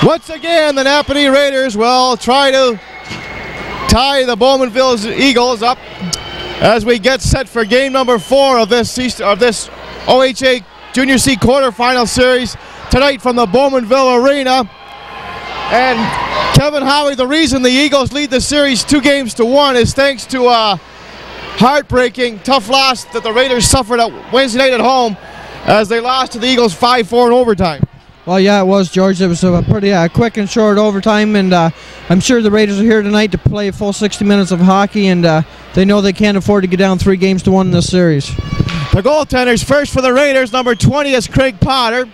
Once again, the Napanee Raiders will try to tie the Bowmanville Eagles up as we get set for game number 4 of this OHA Junior C quarterfinal series tonight from the Bowmanville Arena. And Kevin Howie, the reason the Eagles lead the series 2-1 is thanks to a heartbreaking, tough loss that the Raiders suffered at Wednesday night at home as they lost to the Eagles 5-4 in overtime. Well, yeah, it was, George. It was a pretty quick and short overtime, and I'm sure the Raiders are here tonight to play a full 60 minutes of hockey, and they know they can't afford to get down 3-1 in this series. The goaltenders first for the Raiders, number 20 is Craig Potter.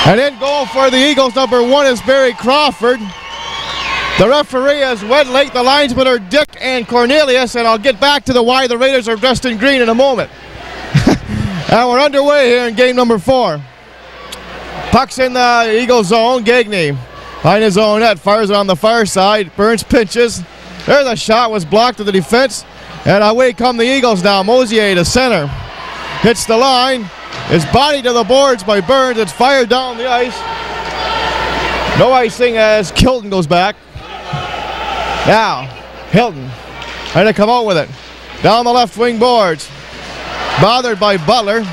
And in goal for the Eagles, number 1 is Barry Crawford. The referee is Wedlake, the linesmen are Dick and Cornelius, and I'll get back to why the Raiders are dressed in green in a moment. And we're underway here in game number 4. Puck's in the Eagle zone. Gagne behind his own net, fires it on the far side. Burns pinches. There's a shot, was blocked to the defense. And away come the Eagles now. Mosier to center. Hits the line. Is body to the boards by Burns. It's fired down the ice. No icing as Kilton goes back. Now, Hilton trying to come out with it. Down the left wing boards. Bothered by Butler.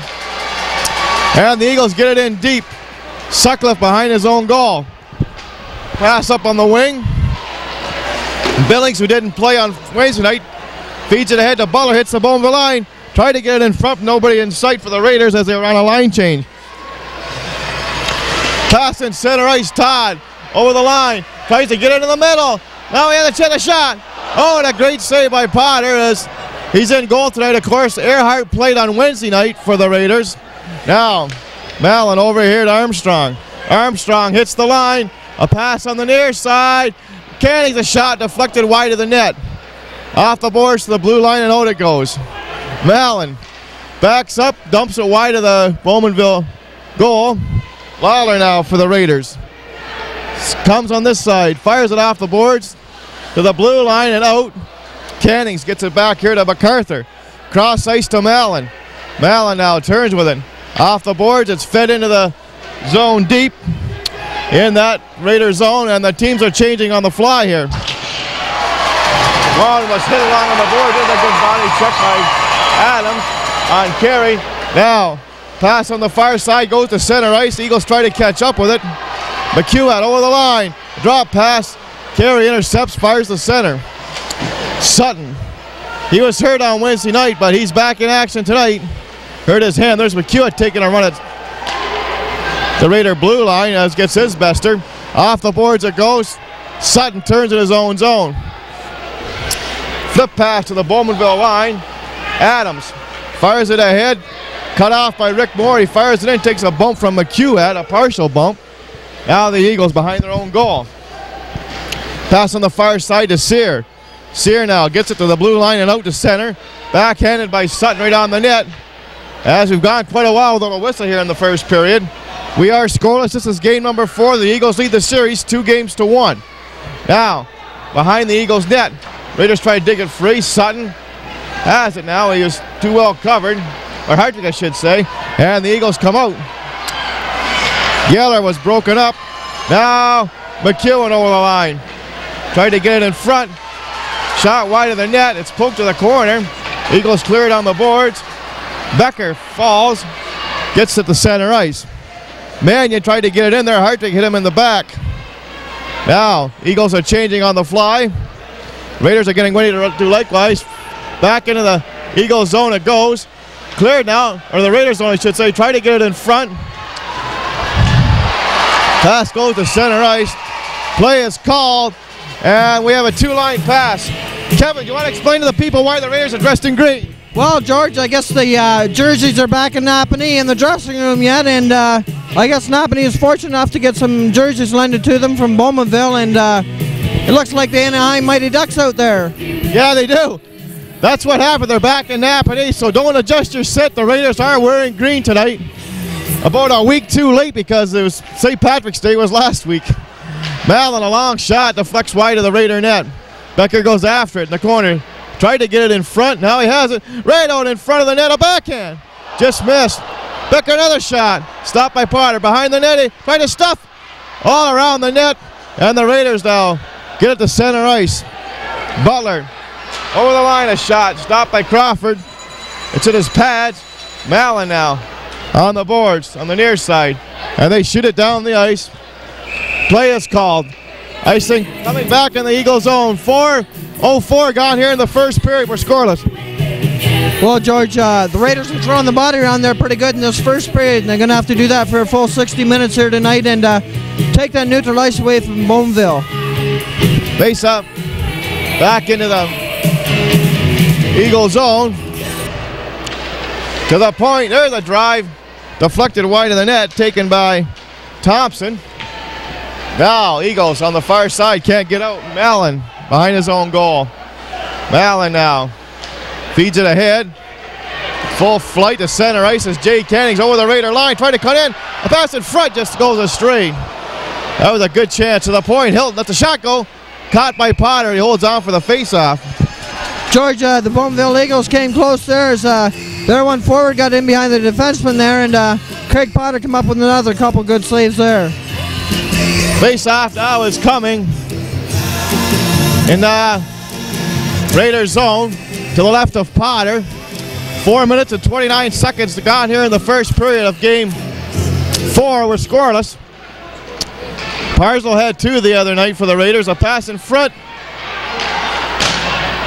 And the Eagles get it in deep. Sutcliffe behind his own goal. Pass up on the wing. Billings, who didn't play on Wednesday night, feeds it ahead to Butler, hits the Bowmanville line. Tried to get it in front, nobody in sight for the Raiders as they were on a line change. Pass in center ice, Todd over the line. Tries to get it in the middle. Now he has a chance a shot. Oh, and a great save by Potter as he's in goal tonight. Of course, Earhart played on Wednesday night for the Raiders. Now, Mallon over here to Armstrong. Armstrong hits the line. A pass on the near side. Canning's a shot deflected wide of the net. Off the boards to the blue line and out it goes. Mallon backs up, dumps it wide of the Bowmanville goal. Lawler now for the Raiders. Comes on this side, fires it off the boards to the blue line and out. Cannings gets it back here to MacArthur. Cross ice to Mallon. Mallon now turns with it. Off the boards, it's fed into the zone deep in that Raider zone, and the teams are changing on the fly here. One was hit along on the board. There's a good body check by Adams on carry. Now, pass on the far side goes to center ice. Eagles try to catch up with it. McQuat over the line. Drop pass. Carey intercepts, fires to center. Sutton. He was hurt on Wednesday night, but he's back in action tonight. Hurt his hand. There's McQuat taking a run at the Raider blue line as gets his bester. Off the boards it goes. Sutton turns in his own zone. Flip pass to the Bowmanville line. Adams fires it ahead. Cut off by Rick Moore. He fires it in, takes a bump from McQuat, a partial bump. Now the Eagles behind their own goal. Pass on the far side to Sear. Sear now gets it to the blue line and out to center. Backhanded by Sutton right on the net. As we've gone quite a while without a whistle here in the first period. We are scoreless. This is game number 4. The Eagles lead the series 2-1. Now, behind the Eagles net. Raiders try to dig it free. Sutton has it now. He was too well covered. Or Hartwig, I should say. And the Eagles come out. Gaylor was broken up. Now, McEwen over the line. Tried to get it in front. Shot wide of the net. It's poked to the corner. Eagles clear it on the boards. Becker falls. Gets it to center ice. Mannion tried to get it in there. Hartwig hit him in the back. Now, Eagles are changing on the fly. Raiders are getting ready to do likewise. Back into the Eagles zone it goes. Cleared now, or the Raiders zone I should say. Try to get it in front. Pass goes to center ice. Play is called. And we have a 2-line pass. Kevin, you want to explain to the people why the Raiders are dressed in green? Well, George, I guess the jerseys are back in Napanee in the dressing room yet, and I guess Napanee is fortunate enough to get some jerseys lended to them from Bowmanville, and it looks like the Anaheim Mighty Ducks out there. Yeah, they do. That's what happened. They're back in Napanee, so don't adjust your set. The Raiders are wearing green tonight. About a week too late because it was St. Patrick's Day was last week. Mallon, a long shot, deflects wide of the Raider net. Becker goes after it in the corner. Tried to get it in front. Now he has it right out in front of the net. A backhand. Just missed. Becker, another shot. Stopped by Potter. Behind the net. Trying to stuff all around the net. And the Raiders now get it to center ice. Butler over the line, a shot. Stopped by Crawford. It's in his pads. Mallon now on the boards on the near side. And they shoot it down the ice. Play is called. Icing coming back in the Eagle zone. 4:04 gone here in the first period. We're scoreless. Well, George, the Raiders are throwing the body around there pretty good in this first period, and they're going to have to do that for a full 60 minutes here tonight and take that neutral ice away from Bowmanville. Face up. Back into the Eagle zone. To the point. There's a drive. Deflected wide of the net. Taken by Thompson. Now Eagles on the far side. Can't get out. Mallon behind his own goal. Mallon now. Feeds it ahead. Full flight to center ice as Jay Canning's over the Raider line. Trying to cut in. A pass in front just goes astray. That was a good chance to the point. Hilton let the shot go. Caught by Potter. He holds on for the face-off. George, the Bowmanville Eagles came close there as their one forward got in behind the defenseman there, and Craig Potter came up with another couple good saves there. Face-off now is coming in the Raiders zone to the left of Potter. 4 minutes and 29 seconds to gone here in the first period of game 4. We're scoreless. Parslow had 2 the other night for the Raiders. A pass in front.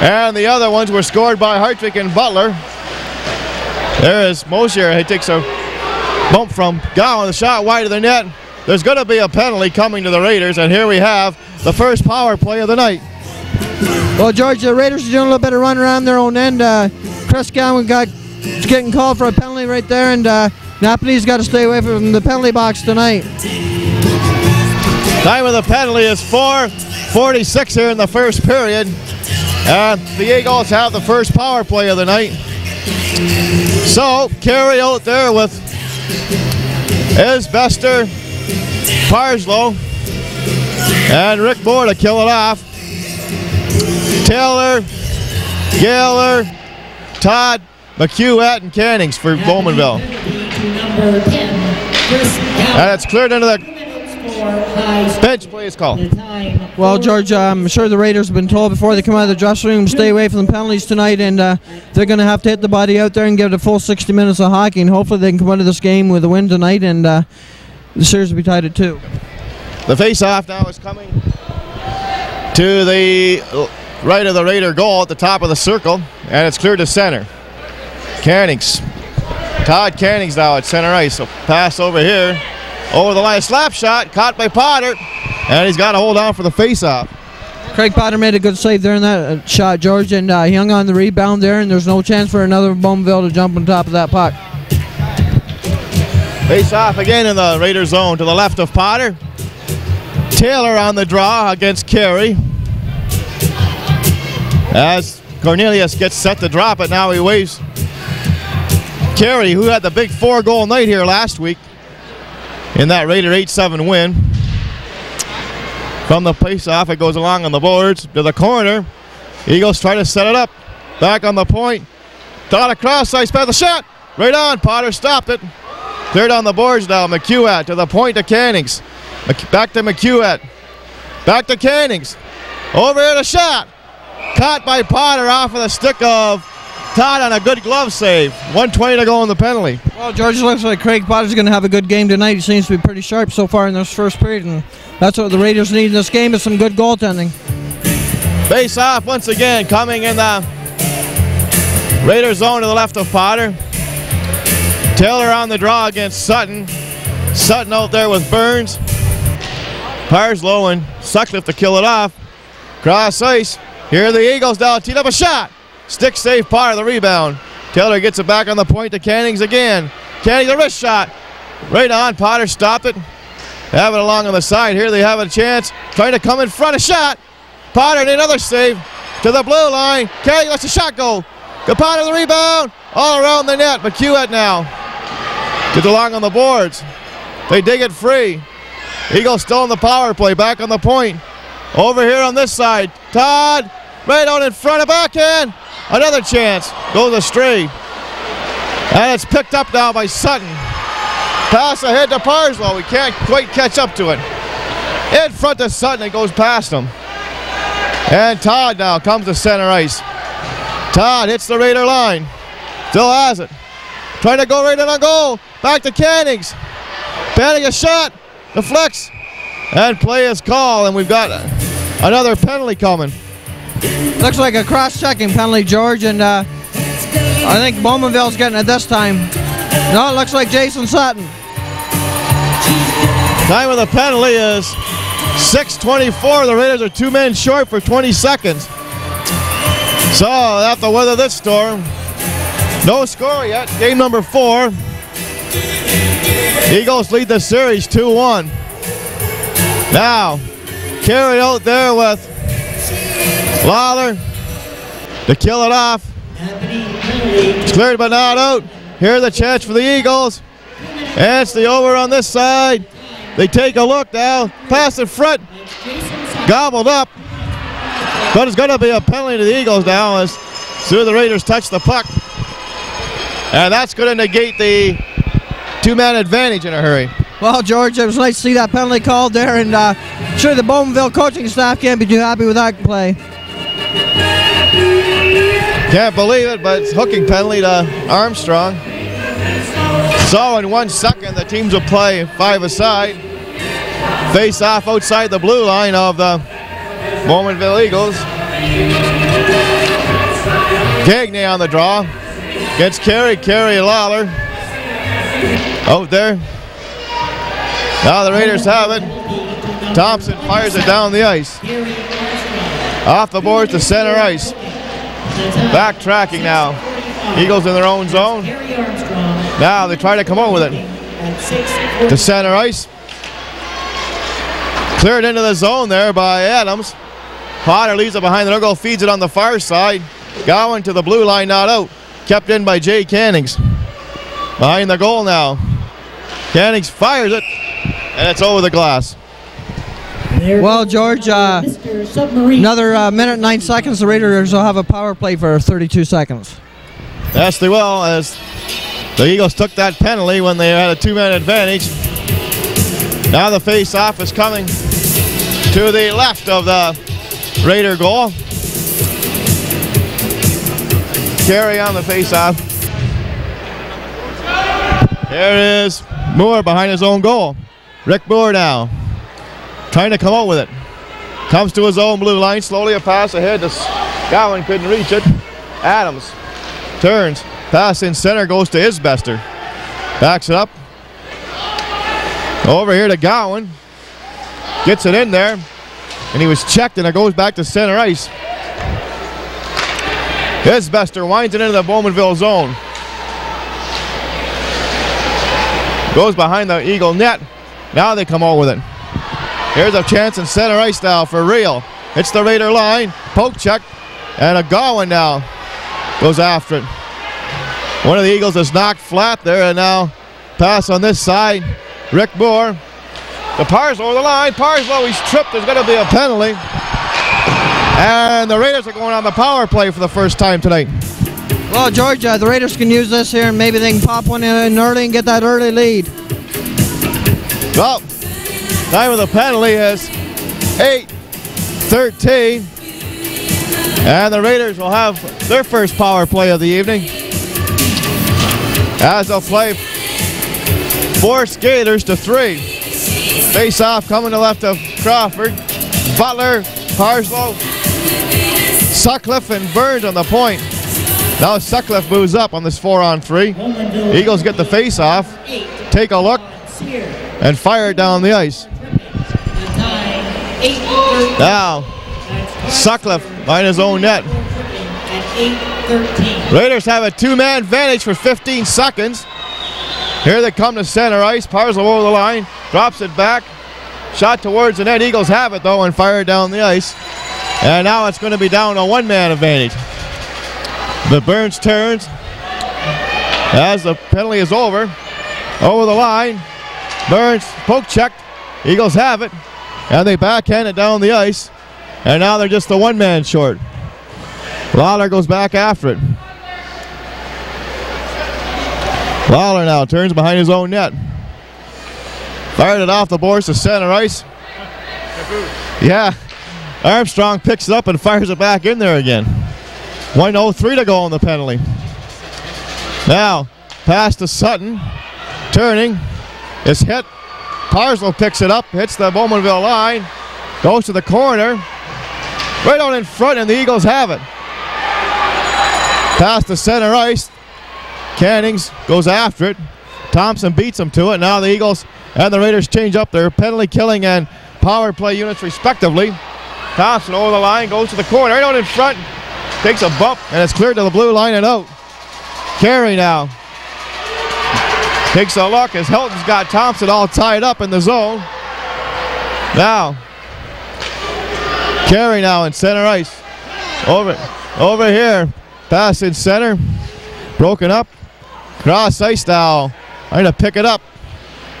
And the other ones were scored by Hartwick and Butler. There is Mosher. He takes a bump from Gowan. The shot wide of the net. There's going to be a penalty coming to the Raiders. And here we have the first power play of the night. Well, George, the Raiders are doing a little bit of run around their own end. Chris Gowan is getting called for a penalty right there. And Napanee's got to stay away from the penalty box tonight. Time of the penalty is 4:46 here in the first period. And the Eagles have the first power play of the night. So, Carey out there with Isbester, Parslow, and Rick Moore to kill it off. Taylor, Gaylor, Todd, McQuat, and Cannings for Bowmanville. And it's cleared into the bench play is called. Well, George, I'm sure the Raiders have been told before they come out of the dressing room, stay away from the penalties tonight, and they're going to have to hit the body out there and give it a full 60 minutes of hockey, and hopefully they can come out of this game with a win tonight, and the series will be tied at 2. The face-off now is coming to the right of the Raider goal at the top of the circle, and it's cleared to center. Cannings. Todd Cannings now at center ice, so pass over here. Over the line, slap shot, caught by Potter, and he's got to hold on for the face-off. Craig Potter made a good save there in that shot, George, and he hung on the rebound there, and there's no chance for another Bowmanville to jump on top of that puck. Face-off again in the Raider zone to the left of Potter. Taylor on the draw against Carey. As Cornelius gets set to drop it, now he waves Carey, who had the big 4-goal night here last week in that Raider 8-7 win. From the face-off, it goes along on the boards to the corner. Eagles try to set it up. Back on the point. Todd across ice, pass the shot. Right on. Potter stopped it. Cleared on the boards now. McQuat to the point to Cannings. Back to McQuat. Back to Cannings. Over here to shot. Caught by Potter off of the stick of Todd on a good glove save. 1:20 to go in the penalty. Well, George, it looks like Craig Potter's going to have a good game tonight. He seems to be pretty sharp so far in this first period, and that's what the Raiders need in this game is some good goaltending. Face off once again, coming in the Raider zone to the left of Potter. Taylor on the draw against Sutton. Sutton out there with Burns. Parslow and Sutcliffe to kill it off. Cross ice. Here are the Eagles now. Teed up a shot. Stick save Potter, the rebound. Taylor gets it back on the point to Cannings again. Cannings, a wrist shot. Right on. Potter stopped it. Have it along on the side. Here they have a chance. Trying to come in front. A shot. Potter, another save to the blue line. Cannings lets the shot go. Potter, the rebound. All around the net. McQuat now gets along on the boards. They dig it free. Eagles still in the power play. Back on the point. Over here on this side. Todd. Right out in front of backhand. Another chance. Goes astray. And it's picked up now by Sutton. Pass ahead to Parslow. We can't quite catch up to it. In front of Sutton, it goes past him. And Todd now comes to center ice. Todd hits the Raider line. Still has it. Trying to go right in on goal. Back to Cannings. Batting a shot. Deflects. And play is called. And we've got another penalty coming. Looks like a cross-checking penalty, George, and I think Bowmanville's getting it this time. No, it looks like Jason Sutton. Time of the penalty is 6:24. The Raiders are 2 men short for 20 seconds. So they have to weather this storm. No score yet. Game number 4. Eagles lead the series 2-1. Now, carried out there with Lawler to kill it off. It's cleared but not out. Here's the chance for the Eagles. And it's the over on this side. They take a look now. Pass in front. Gobbled up. But it's going to be a penalty to the Eagles now as soon as the Raiders touch the puck. And that's going to negate the 2-man advantage in a hurry. Well, George, it was nice to see that penalty called there, and sure the Bowmanville coaching staff can't be too happy with that play. Can't believe it, but it's hooking penalty to Armstrong. So in 1 second, the teams will play 5-a-side. Face off outside the blue line of the Bowmanville Eagles. Gagne on the draw. Gets Carey Lawler. Out there. Now the Raiders have it. Thompson fires it down the ice. Off the boards to center ice. Backtracking now. Eagles in their own zone. Now they try to come out with it. To center ice. Cleared into the zone there by Adams. Potter leaves it behind the goal, feeds it on the far side. Gowan to the blue line, not out. Kept in by Jay Cannings. Behind the goal now. Cannings fires it, and it's over the glass. Well, George, another minute and 9 seconds. The Raiders will have a power play for 32 seconds. Yes, they will, as the Eagles took that penalty when they had a 2-man advantage. Now the face-off is coming to the left of the Raider goal. Carey on the face-off. There is Moore behind his own goal. Rick Moore now trying to come out with it. Comes to his own blue line. Slowly a pass ahead. Gowan couldn't reach it. Adams turns. Pass in center goes to Isbester. Backs it up. Over here to Gowan. Gets it in there. And he was checked, and it goes back to center ice. Isbester winds it into the Bowmanville zone. Goes behind the Eagle net. Now they come out with it. Here's a chance in center ice now for Real. Hits the Raider line. Poke check. And a Gowan now goes after it. One of the Eagles is knocked flat there, and now pass on this side. Rick Moore. The Parslow over the line. Parslow, he's tripped. There's going to be a penalty. And the Raiders are going on the power play for the first time tonight. Well, George, the Raiders can use this here, and maybe they can pop one in early and get that early lead. Well, time of the penalty is 8:13. And the Raiders will have their first power play of the evening, as they'll play 4 skaters to 3. Face-off coming to left of Crawford. Butler, Parslow, Sutcliffe, and Burns on the point. Now Sutcliffe moves up on this 4-on-3. Eagles get the face-off, take a look, and fire it down the ice. Now, Sutcliffe behind his own net. Raiders have a 2-man advantage for 15 seconds. Here they come to center ice. Parslow over the line, drops it back. Shot towards the net. Eagles have it, though, and fire it down the ice. And now it's going to be down a 1-man advantage. But Burns turns as the penalty is over. Over the line. Burns poke checked. Eagles have it. And they backhand it down the ice. And now they're just the 1-man short. Lawler goes back after it. Lawler now turns behind his own net. Fired it off the boards to center ice. Yeah. Armstrong picks it up and fires it back in there again. 1:03 to go on the penalty. Now, pass to Sutton. Turning. It's hit. Parslow picks it up. Hits the Bowmanville line. Goes to the corner. Right on in front, and the Eagles have it. Pass to center ice. Cannings goes after it. Thompson beats him to it. Now the Eagles and the Raiders change up their penalty killing and power play units respectively. Thompson over the line, goes to the corner, right out in front. Takes a bump, and it's cleared to the blue line and out. Carey now takes a look as Hilton's got Thompson all tied up in the zone. Now, Carey now in center ice. Over here. Pass in center. Broken up. Cross ice now. Trying to pick it up.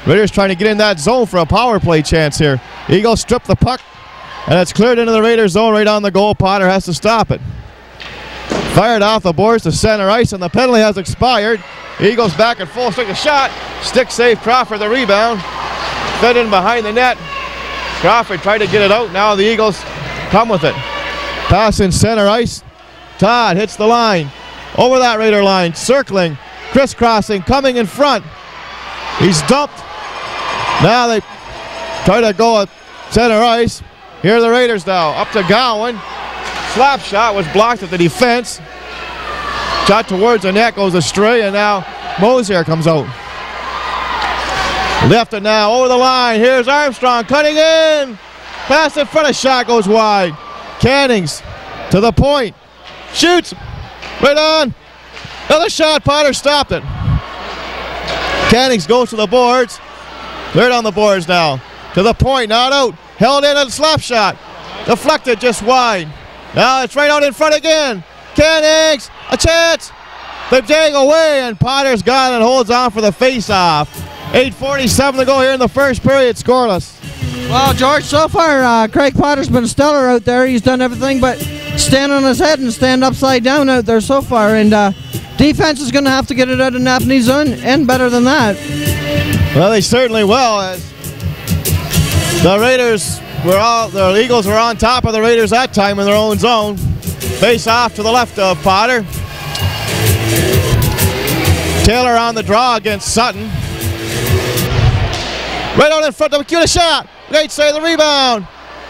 Raiders trying to get in that zone for a power play chance here. Eagles strip the puck, and it's cleared into the Raiders zone right on the goal. Potter has to stop it. Fired off the boards to center ice, and the penalty has expired. Eagles back at full strength. A shot. Stick save Crawford, the rebound. Fed in behind the net. Crawford tried to get it out. Now the Eagles come with it. Pass in center ice. Todd hits the line. Over that Raider line. Circling. Crisscrossing. Coming in front. He's dumped. Now they try to go at center ice. Here are the Raiders now. Up to Gowan. Slap shot was blocked at the defense. Shot towards the net, goes astray, and now Mosier comes out. Left it now, over the line. Here's Armstrong cutting in. Pass in front of shot goes wide. Cannings to the point. Shoots. Right on. Another shot. Potter stopped it. Cannings goes to the boards. They're on the boards now. To the point, not out. Held in a slap shot. Deflected just wide. Now it's right out in front again. Cannings, a chance. They dig away, and Potter's got it and holds on for the face-off. 8:47 to go here in the first period, scoreless. Well, George, so far, Craig Potter's been stellar out there. He's done everything but stand on his head and stand upside down out there so far. And defense is going to have to get it out of Napanee's zone and better than that. Well, they certainly will, as the Raiders the Eagles were on top of the Raiders that time in their own zone. Face off to the left of Potter. Taylor on the draw against Sutton. Right out in front of McQuat, a shot. Great save, the rebound.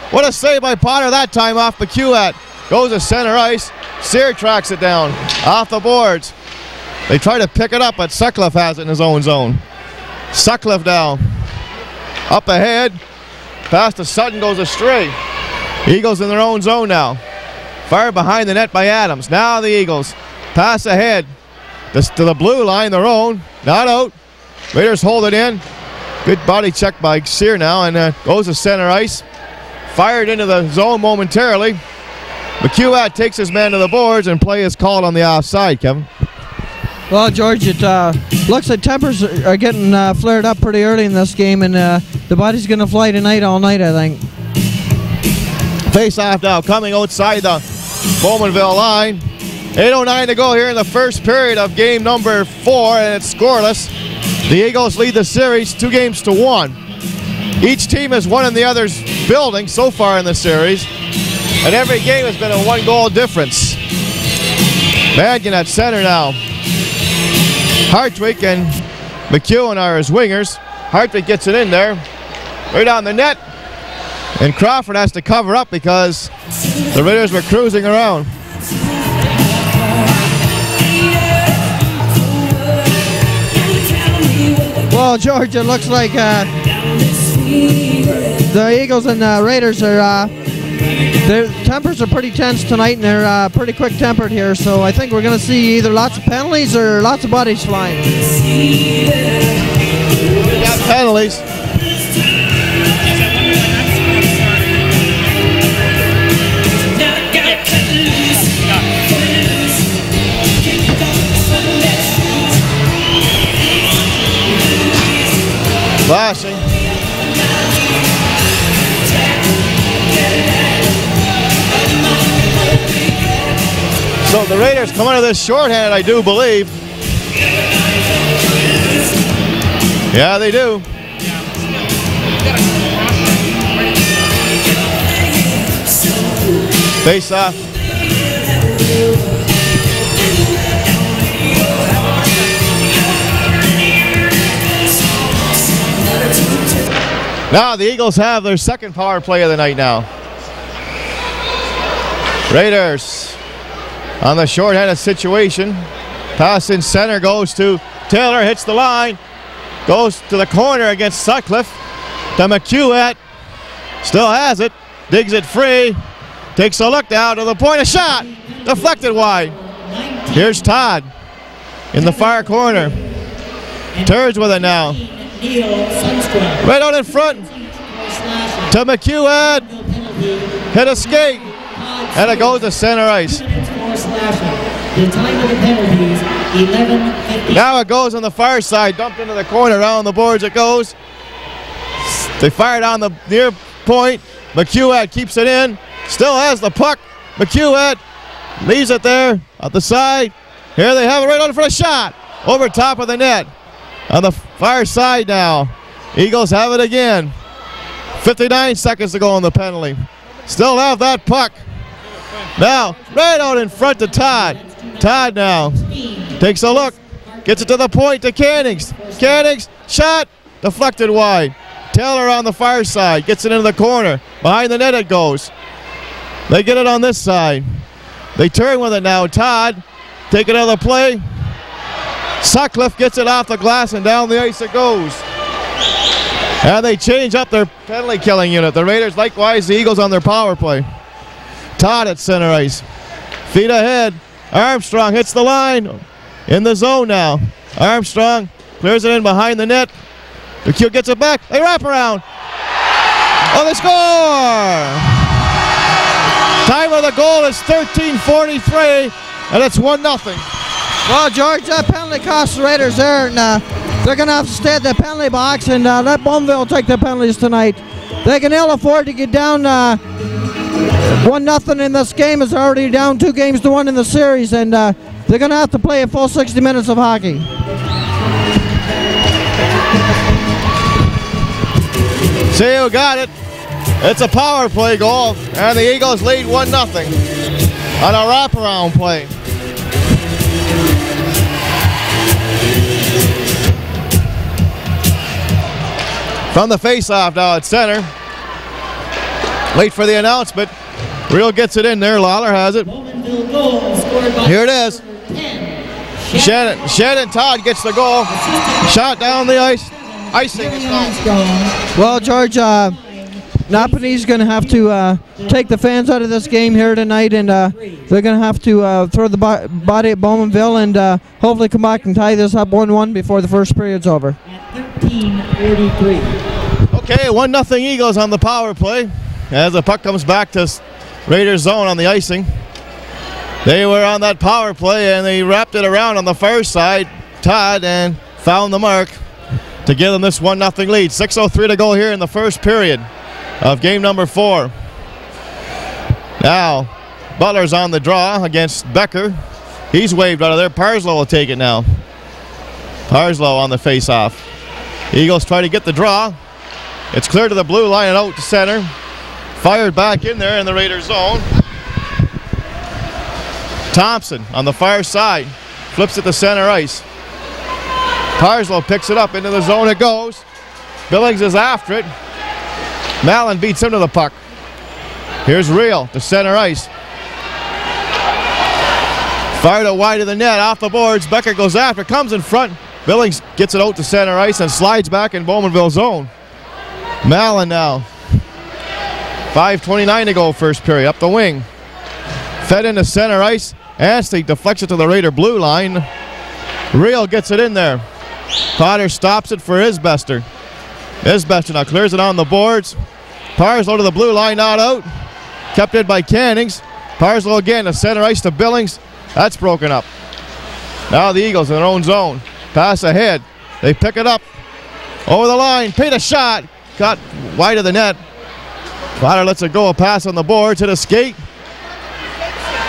What a save by Potter that time off McQuat. Goes to center ice. Sear tracks it down off the boards. They try to pick it up, but Sutcliffe has it in his own zone. Sutcliffe now. Up ahead. Pass to Sutton goes astray. Eagles in their own zone now. Fired behind the net by Adams. Now the Eagles. Pass ahead. To the blue line, their own. Not out. Raiders hold it in. Good body check by Sear now, and goes to center ice. Fired into the zone momentarily. McQuat takes his man to the boards, and play is called on the offside, Kevin. Well, George, it looks like tempers are getting flared up pretty early in this game, and the body's going to fly tonight all night, I think. Face off now, coming outside the Bowmanville line. 8:09 to go here in the first period of game number 4, and it's scoreless. The Eagles lead the series 2-1. Each team has won in the other's building so far in the series, and every game has been a 1-goal difference. Madigan at center now. Hartwig and McEwen are his wingers. Hartwig gets it in there, right on the net, and Crawford has to cover up because the Raiders were cruising around. Well, George, it looks like the Eagles and the Raiders are their tempers are pretty tense tonight, and they're pretty quick-tempered here. So I think we're going to see either lots of penalties or lots of bodies flying. We got penalties. Flashing. So the Raiders come out of this shorthanded, I do believe. Yeah, they do. Face off. Now the Eagles have their second power play of the night now. Raiders on the short-handed situation. Pass in center goes to Taylor, hits the line, goes to the corner against Sutcliffe. To McQuat, still has it, digs it free, takes a look down to the point, a shot, deflected wide. Here's Todd in the far corner. Turns with it now. Right out in front to McQuat, hit a skate, and it goes to center ice. Now it goes on the far side, dumped into the corner, around the boards it goes. They fire down the near point. McQuat keeps it in, still has the puck. McQuat leaves it there at the side. Here they have it right on for a shot, over top of the net. On the far side now, Eagles have it again. 59 seconds to go on the penalty. Still have that puck. Now, right out in front to Todd. Todd now takes a look, gets it to the point to Cannings. Cannings, shot, deflected wide. Taylor on the far side, gets it into the corner. Behind the net it goes. They get it on this side. They turn with it now. Todd, take it out of the play. Sutcliffe gets it off the glass and down the ice it goes. And they change up their penalty killing unit. The Raiders likewise, the Eagles on their power play. Todd at center ice. Feet ahead. Armstrong hits the line. In the zone now. Armstrong clears it in behind the net. McQuat gets it back. They wrap around. Oh, they score! Time of the goal is 13:43, and it's 1-0. Well, George, that penalty cost the Raiders there, and they're going to have to stay at the penalty box, and let Bowmanville take the penalties tonight. They can ill afford to get down 1-0 in this game, as they're already down 2-1 in the series, and they're going to have to play a full 60 minutes of hockey. See who got it. It's a power play goal, and the Eagles lead 1-0 on a wraparound play. From the face-off now at center. Wait for the announcement. Real gets it in there. Lawler has it. Here it is. Shannon Todd gets the goal. Shot down the ice. Icing is gone. Well, George, Napanee's going to have to take the fans out of this game here tonight, and they're going to have to throw the body at Bowmanville and hopefully come back and tie this up 1-1 before the first period's over. 13:43. Okay, 1-0 Eagles on the power play as the puck comes back to Raiders zone on the icing. They were on that power play and they wrapped it around on the far side, Todd, and found the mark to give them this 1-0 lead. 6:03 to go here in the first period of game number 4. Now, Butler's on the draw against Becker. He's waved out of there. Parslow will take it now. Parslow on the face-off. Eagles try to get the draw. It's clear to the blue line and out to center. Fired back in there in the Raiders zone. Thompson on the far side. Flips it to center ice. Parslow picks it up into the zone it goes. Billings is after it. Mallon beats him to the puck. Here's Reel to center ice. Fired it wide of the net, off the boards. Becker goes after, comes in front. Billings gets it out to center ice and slides back in Bowmanville zone. Mallon now. 5:29 to go first period, up the wing. Fed into center ice. Anstey deflects it to the Raider blue line. Reel gets it in there. Potter stops it for Isbester. Isbester now clears it on the boards. Parslow to the blue line, not out. Kept in by Cannings. Parslow again to center ice to Billings. That's broken up. Now the Eagles in their own zone. Pass ahead. They pick it up. Over the line. Paid a shot. Got wide of the net. Potter lets it go. A pass on the boards. Hit a skate.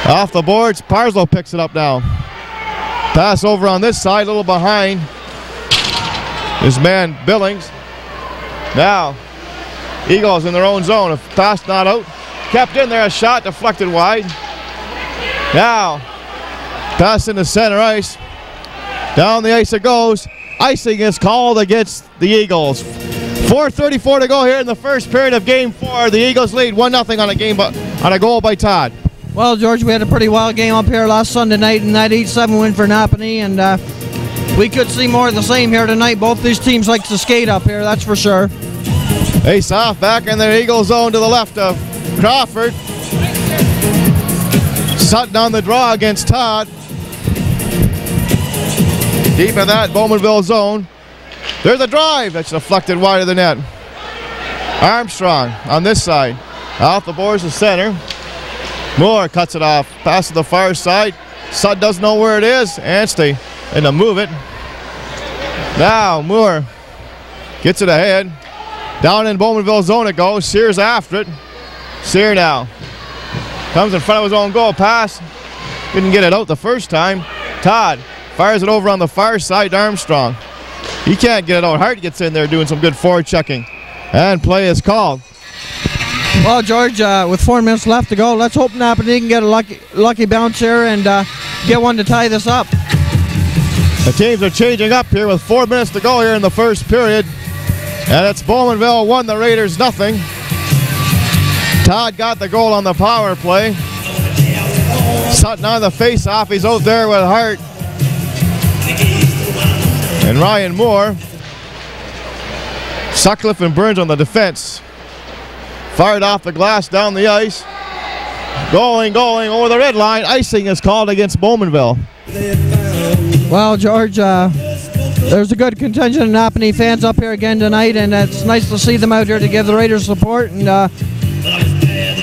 Off the boards. Parslow picks it up now. Pass over on this side. A little behind his man Billings. Now Eagles in their own zone. A pass not out. Kept in there, a shot deflected wide. Now, pass into center ice. Down the ice it goes. Icing is called against the Eagles. 4:34 to go here in the first period of Game 4. The Eagles lead 1-0 on a goal by Todd. Well, George, we had a pretty wild game up here last Sunday night, and that 8-7 win for Napanee, and we could see more of the same here tonight. Both these teams like to skate up here, that's for sure. Face off back in their Eagle zone to the left of Crawford. Sutton on the draw against Todd. Deep in that Bowmanville zone. There's a drive that's deflected wide of the net. Armstrong on this side. Off the boards to center. Moore cuts it off. Pass to the far side. Sutton doesn't know where it is. Anstey in to move it. Now Moore gets it ahead. Down in Bowmanville zone it goes. Sears after it. Sear now. Comes in front of his own goal. Pass. Couldn't get it out the first time. Todd fires it over on the far side to Armstrong. He can't get it out. Hart gets in there doing some good forward checking. And play is called. Well, George, with 4 minutes left to go, let's hope Napanee can get a lucky bounce here and get one to tie this up. The teams are changing up here with 4 minutes to go here in the first period. And it's Bowmanville 1, the Raiders 0. Todd got the goal on the power play. Sutton on the face-off. He's out there with Hart and Ryan Moore. Sutcliffe and Burns on the defense. Fired off the glass down the ice. Going over the red line. Icing is called against Bowmanville. Well, George, there's a good contingent of Napanee fans up here again tonight, and it's nice to see them out here to give the Raiders support. And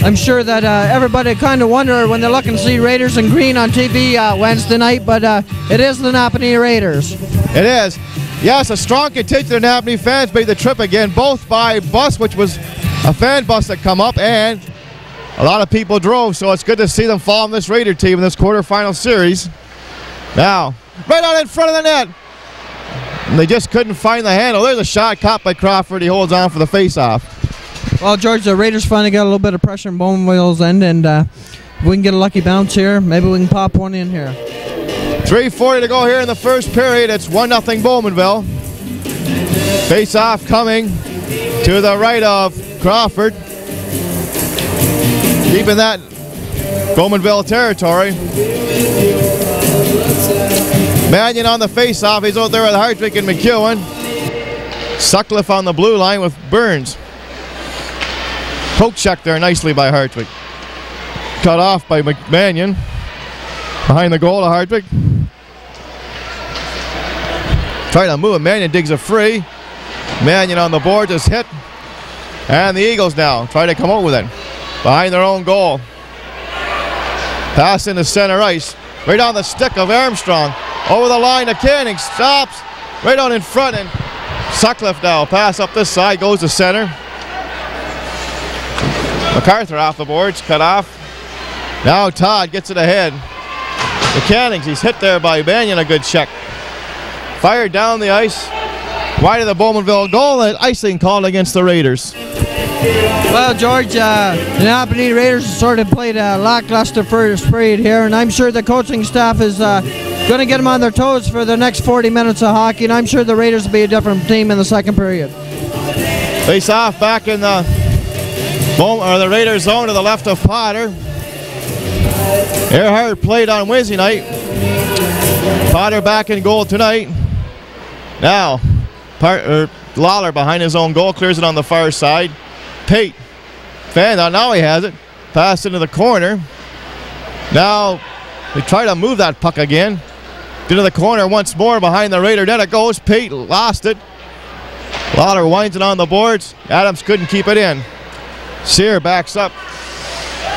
I'm sure that everybody kind of wonder when they're looking to see Raiders in green on TV Wednesday night, but it is the Napanee Raiders. It is. Yes, a strong contingent of Napanee fans made the trip again, both by bus, which was a fan bus that come up, and a lot of people drove, so it's good to see them follow this Raider team in this quarterfinal series. Now, right out in front of the net. And they just couldn't find the handle. There's a shot caught by Crawford. He holds on for the face-off. Well, George, the Raiders finally got a little bit of pressure on Bowmanville's end, and if we can get a lucky bounce here, maybe we can pop one in here. 3:40 to go here in the first period. It's 1-0 Bowmanville. Face-off coming to the right of Crawford. Deep in that Bowmanville territory. Mannion on the face-off. He's out there with Hartwick and McEwen. Sutcliffe on the blue line with Burns. Poke check there nicely by Hartwick. Cut off by McMannion. Behind the goal to Hartwick. Trying to move. Mannion digs a free. Mannion on the board, just hit. And the Eagles now try to come out with it. Behind their own goal. Pass into center ice. Right on the stick of Armstrong. Over the line to Canning. Stops. Right on in front. And Sutcliffe now. Pass up this side. Goes to center. MacArthur off the boards. Cut off. Now Todd gets it ahead. The Cannings. He's hit there by Mannion. A good check. Fired down the ice. Wide of the Bowmanville goal. And icing called against the Raiders. Well, George, the Napanee Raiders sort of played a lackluster first period here, and I'm sure the coaching staff is going to get them on their toes for the next 40 minutes of hockey, and I'm sure the Raiders will be a different team in the second period. Face off back in the Raiders zone to the left of Potter. Earhart played on Wednesday night. Potter back in goal tonight. Now, Lawler behind his own goal, clears it on the far side. Pate, now he has it. Pass into the corner. Now, they try to move that puck again. Into the corner once more behind the Raider net it goes. Pate lost it. Lawler winds it on the boards. Adams couldn't keep it in. Sear backs up.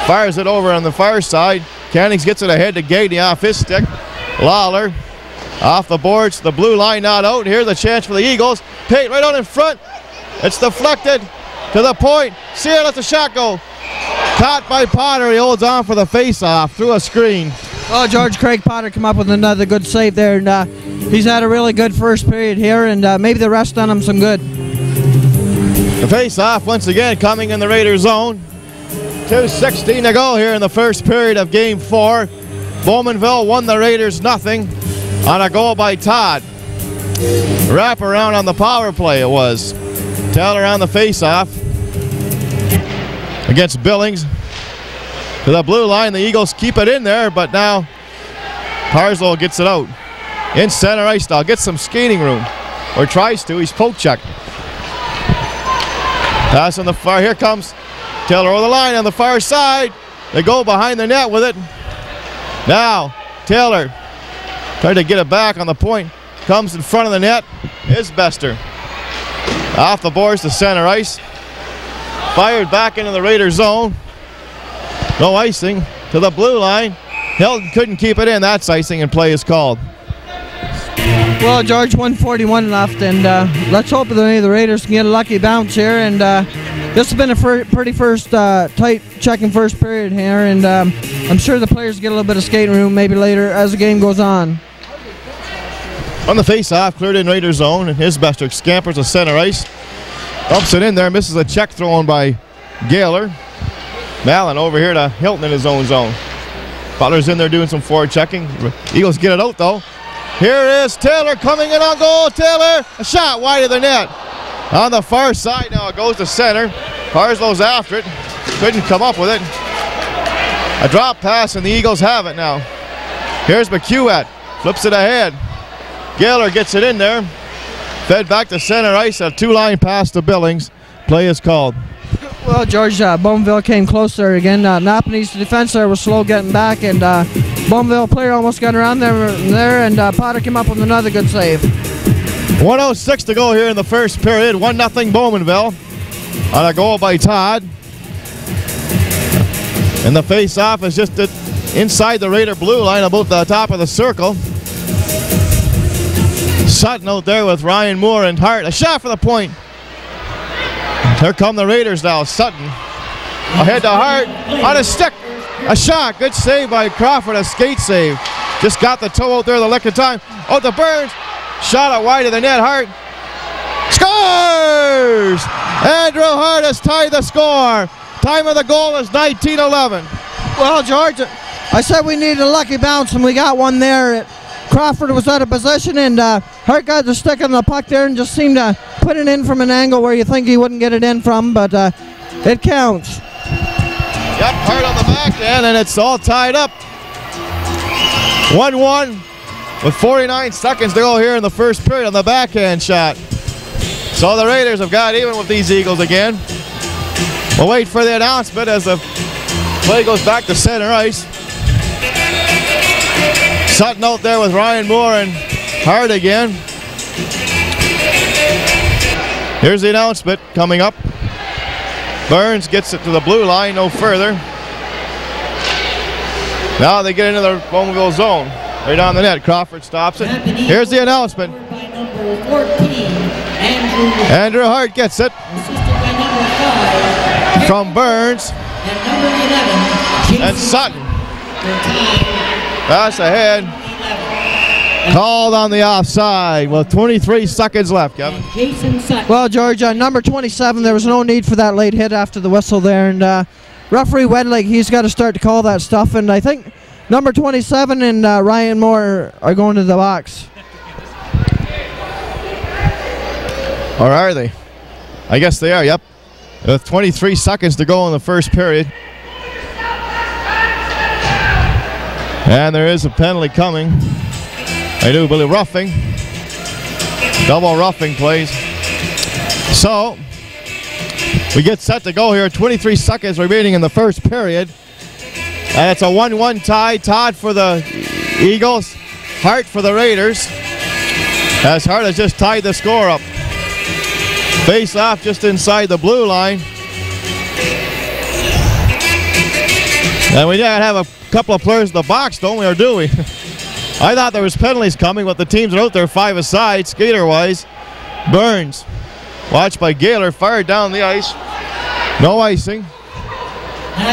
Fires it over on the far side. Cannings gets it ahead to Gady off his stick. Lawler off the boards. The blue line not out. Here's a chance for the Eagles. Pate right on in front. It's deflected to the point. Sear lets the shot go. Caught by Potter. He holds on for the face-off through a screen. Well, George, Craig Potter come up with another good save there, and he's had a really good first period here, and maybe the rest done him some good. The Face-off once again coming in the Raiders zone. 2:16 to go here in the first period of Game 4. Bowmanville won the Raiders nothing on a goal by Todd. Wrap around on the power play it was. Taylor on the face-off against Billings. To the blue line, the Eagles keep it in there, but now Parslow gets it out. In center ice now, gets some skating room, or tries to. He's poke checked. Pass on the far, here comes Taylor over the line on the far side. They go behind the net with it. Now, Taylor tried to get it back on the point. Comes in front of the net. Isbester. Off the boards to center ice. Fired back into the Raiders zone. No icing to the blue line. Hilton couldn't keep it in. That's icing and play is called. Well, George, 1:41 left, and let's hope that the Raiders can get a lucky bounce here. And this has been a pretty tight checking first period here, and I'm sure the players get a little bit of skating room maybe later as the game goes on. On the face-off, cleared in Raiders zone, and Isbester scampers to center ice. Bumps it in there, misses a check thrown by Gaylor. Mallon over here to Hilton in his own zone. Butler's in there doing some forward checking. Eagles get it out though. Here is Taylor coming in on goal. Taylor, a shot wide of the net. On the far side now, it goes to center. Parslow's after it. Couldn't come up with it. A drop pass and the Eagles have it now. Here's McQuat. Flips it ahead. Gaylor gets it in there. Fed back to center ice. A two-line pass to Billings. Play is called. Well, George, Bowmanville came close there again. Napanee's defense there was slow getting back, and Bowmanville player almost got around there, and Potter came up with another good save. 1:06 to go here in the first period. 1-0 Bowmanville on a goal by Todd. And the face-off is just inside the Raider blue line, about the top of the circle. Sutton out there with Ryan Moore and Hart. A shot for the point. Here come the Raiders now. Sutton ahead to Hart on a stick. A shot. Good save by Crawford. A skate save. Just got the toe out there the lick of time. Oh, the Burns. Shot it wide of the net. Hart scores! Andrew Hart has tied the score. Time of the goal is 19:11. Well, George, I said we needed a lucky bounce, and we got one there. Crawford was out of position, and Hart got the stick on the puck there and just seemed to put it in from an angle where you think he wouldn't get it in from, but it counts. Yep, Hart on the back end, and it's all tied up. 1-1 with 49 seconds to go here in the first period on the backhand shot. So the Raiders have got even with these Eagles again. We'll wait for the announcement as the play goes back to center ice. Sutton out there with Ryan Moore and Hart again. Here's the announcement coming up. Burns gets it to the blue line, no further. Now they get into the Bowmanville zone. Right on the net, Crawford stops it. Here's the announcement. By number 14, Andrew Hart gets it. Assisted by number 5. From Burns. And number 11, And Sutton. Pass ahead. Called on the offside with 23 seconds left, Kevin. Jason Sutton. Well, George, number 27, there was no need for that late hit after the whistle there, and referee Wedlake, he's got to start to call that stuff, and I think number 27 and Ryan Moore are going to the box. Or are they? I guess they are, yep. With 23 seconds to go in the first period. And there is a penalty coming. I do believe roughing. Double roughing plays. So, we get set to go here. 23 seconds remaining in the first period. And it's a 1-1 tie. Todd for the Eagles. Hart for the Raiders. As Hart has just tied the score up. Face off just inside the blue line. And we gotta have a couple of players in the box, don't we, or do we? I thought there was penalties coming, but the teams are out there 5 aside, skater-wise. Burns, watched by Gaylor, fired down the ice. No icing.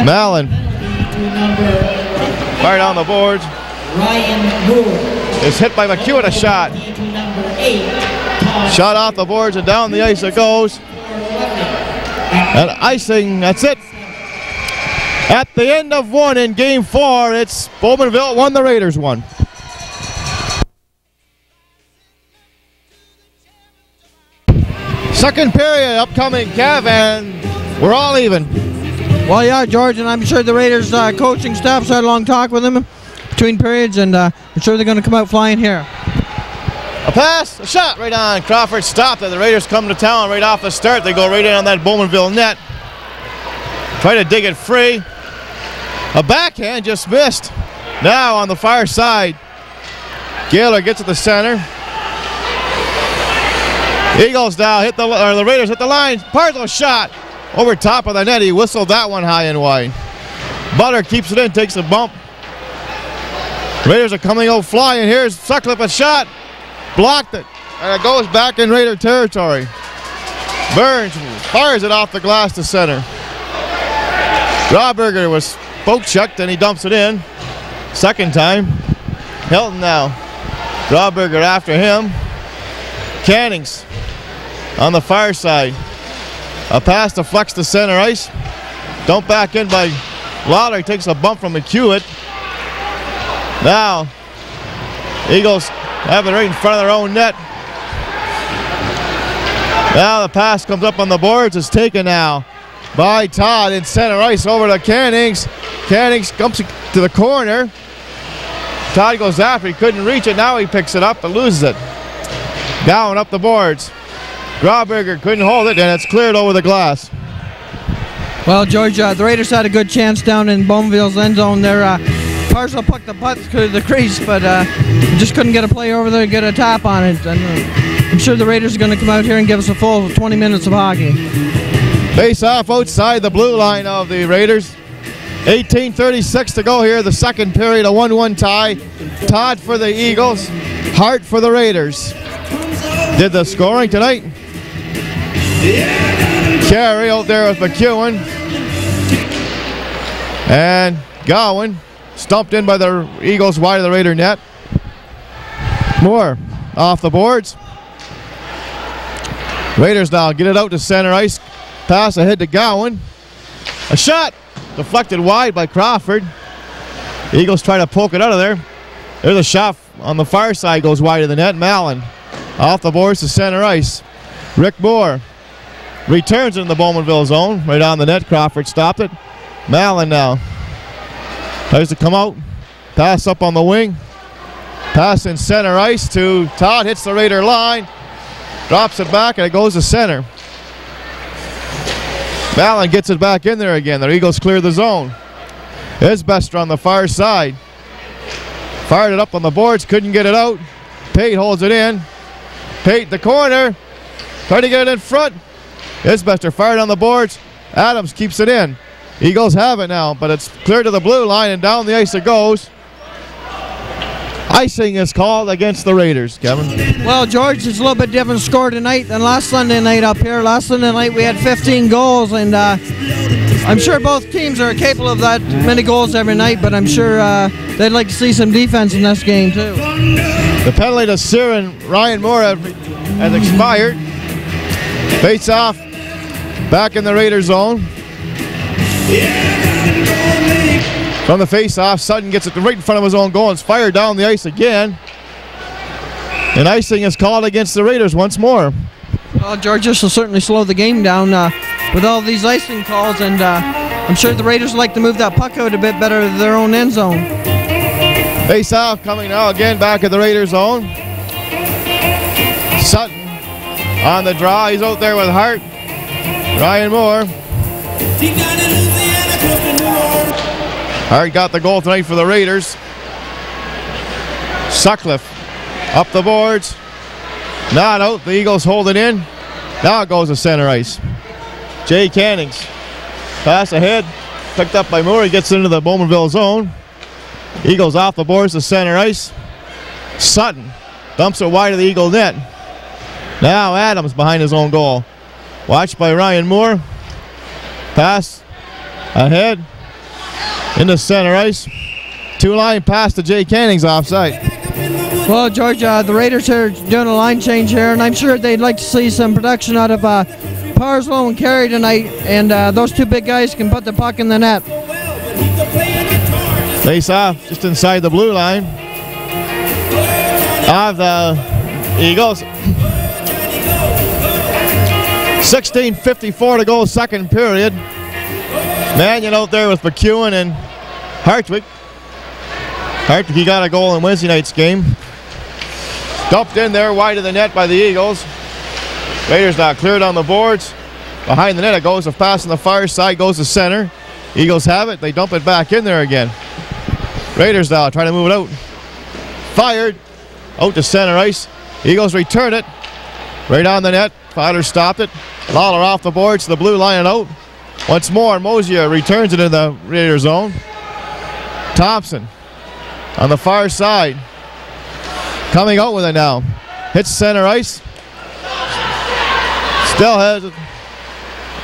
Mallon, fired down the boards. Ryan Moore Is hit by McQuat, a shot. to number 8, Todd. Shot off the boards and down the ice it goes. And icing, that's it. At the end of one in Game 4, it's Bowmanville 1, the Raiders 1. Second period upcoming, Kev, and we're all even. Well, yeah, George, and I'm sure the Raiders coaching staff's had a long talk with them between periods, and I'm sure they're going to come out flying here. A pass, a shot right on. Crawford stopped it. The Raiders come to town right off the start. They go right in on that Bowmanville net. Try to dig it free. A backhand just missed. Now on the far side, Gaylor gets to the center. Eagles now hit the Raiders hit the line. Parzo shot over top of the net. He whistled that one high and wide. Butter keeps it in, takes a bump. Raiders are coming out flying. Here's Sutcliffe, a shot. Blocked it, and it goes back in Raider territory. Burns fires it off the glass to center. Grauberger was poke checked and he dumps it in. Second time. Hilton now. Grauberger after him. Cannings on the far side. A pass deflects to center ice. Dumped back in by Lawler. He takes a bump from McQuat. Now, Eagles have it right in front of their own net. Now the pass comes up on the boards. It's taken now by Todd in center ice over to Cannings. Cannings comes to the corner. Todd goes after. He couldn't reach it. Now he picks it up but loses it. Down up the boards. Grauberger couldn't hold it, and it's cleared over the glass. Well, George, the Raiders had a good chance down in Bowmanville's end zone there. Parzo pucked the putt to the crease, but just couldn't get a play over there, get a tap on it. And I'm sure the Raiders are going to come out here and give us a full 20 minutes of hockey. Face off outside the blue line of the Raiders. 18:36 to go here, the second period, a 1-1 tie. Todd for the Eagles, Hart for the Raiders. Did the scoring tonight. Carey out there with McEwen. And Gowan stumped in by the Eagles wide of the Raider net. Moore off the boards. Raiders now get it out to center ice. Pass ahead to Gowan. A shot deflected wide by Crawford. Eagles try to poke it out of there. There's a shot on the far side, goes wide of the net. Mallon off the boards to center ice. Rick Moore returns in the Bowmanville zone. Right on the net. Crawford stopped it. Mallon now tries to come out. Pass up on the wing. Pass in center ice to Todd. Hits the Raider line. Drops it back and it goes to center. Mallon gets it back in there again. The Eagles clear the zone. Isbester on the far side. Fired it up on the boards. Couldn't get it out. Pate holds it in. Pate the corner. Trying to get it in front. Isbester fired on the boards. Adams keeps it in. Eagles have it now, but it's clear to the blue line and down the ice it goes. Icing is called against the Raiders, Kevin. Well, George, it's a little bit different score tonight than last Sunday night up here. Last Sunday night we had 15 goals, and I'm sure both teams are capable of that many goals every night, but I'm sure they'd like to see some defense in this game too. The penalty to Sear and Ryan Moore has expired. Face off back in the Raider zone. From the face-off, Sutton gets it right in front of his own goal and it's fired down the ice again. And icing is called against the Raiders once more. Well, George, this will certainly slow the game down with all these icing calls, and I'm sure the Raiders like to move that puck out a bit better to their own end zone. Face-off coming now again back at the Raider zone. Sutton on the draw. He's out there with Hart. Ryan Moore. Hart got the goal tonight for the Raiders. Sutcliffe up the boards. Not out. The Eagles hold it in. Now it goes to center ice. Jay Cannings. Pass ahead. Picked up by Moore. He gets into the Bowmanville zone. Eagles off the boards to center ice. Sutton dumps it wide of the Eagle net. Now Adams behind his own goal. Watched by Ryan Moore. Pass ahead into center ice. Two-line pass to Jay Cannings offside. Well, George, the Raiders are doing a line change here, and I'm sure they'd like to see some production out of Parslow and Carey tonight, and those two big guys can put the puck in the net. Face off just inside the blue line of the Eagles. 16:54 to go, second period. Mannion out there with McEwen and Hartwig. Hartwig, he got a goal in Wednesday night's game. Dumped in there wide of the net by the Eagles. Raiders now cleared on the boards. Behind the net it goes. A pass on the far side goes to center. Eagles have it. They dump it back in there again. Raiders now trying to move it out. Fired. Out to center ice. Eagles return it. Right on the net. Potter stopped it. Lawler off the boards to the blue line and out. Once more, Mosier returns it in the Raider zone. Thompson on the far side. Coming out with it now. Hits center ice. Still has it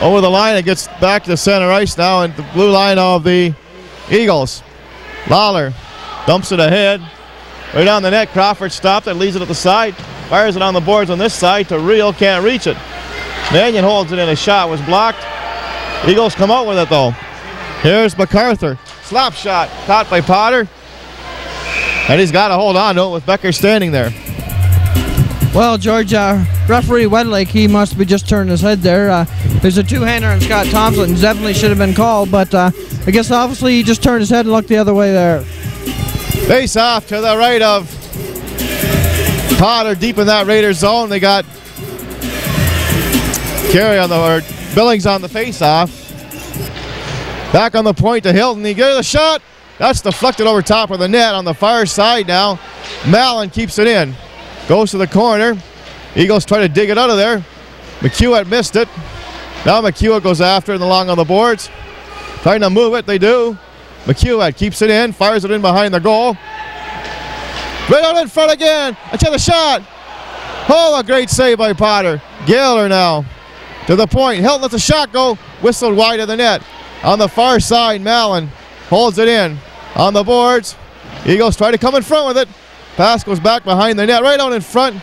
over the line. It gets back to center ice now and the blue line of the Eagles. Lawler dumps it ahead. Right on the net. Crawford stopped it. Leaves it at the side. Fires it on the boards on this side to Reel. Can't reach it. Mannion holds it in. A shot was blocked. Eagles come out with it though. Here's MacArthur. Slap shot. Caught by Potter. And he's got to hold on to it with Becker standing there. Well, George, referee Wedlake, he must be just turning his head there. There's a two-hander on Scott Thompson. Definitely should have been called, but I guess obviously he just turned his head and looked the other way there. Face off to the right of Potter deep in that Raiders zone. They got Carey on the, or Billings on the face off. Back on the point to Hilton. He gets a shot. That's deflected over top of the net on the far side now. Mallon keeps it in. Goes to the corner. Eagles try to dig it out of there. McQuat missed it. Now McQuat goes after it along on the boards. Trying to move it. They do. McQuat keeps it in. Fires it in behind the goal. Right out in front again. Another shot. Oh, a great save by Potter. Gaylor now to the point. Hilton lets the shot go. Whistled wide of the net. On the far side, Mallon holds it in. On the boards. Eagles try to come in front with it. Pass goes back behind the net. Right out in front.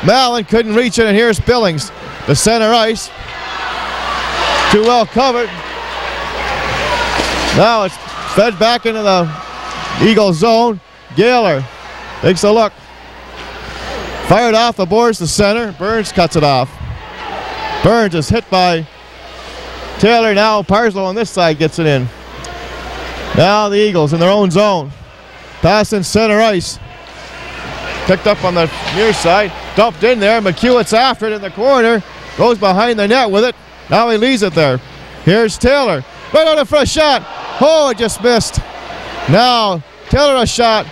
Mallon couldn't reach it, and here's Billings. The center ice. Too well covered. Now it's fed back into the Eagles zone. Gaylor takes a look. Fired off the boards to center. Burns cuts it off. Burns is hit by Taylor. Now Parslow on this side gets it in. Now the Eagles in their own zone. Pass in center ice. Picked up on the near side. Dumped in there. McQuat's after it in the corner. Goes behind the net with it. Now he leaves it there. Here's Taylor. Right on the front shot. Oh, it just missed. Now Taylor a shot.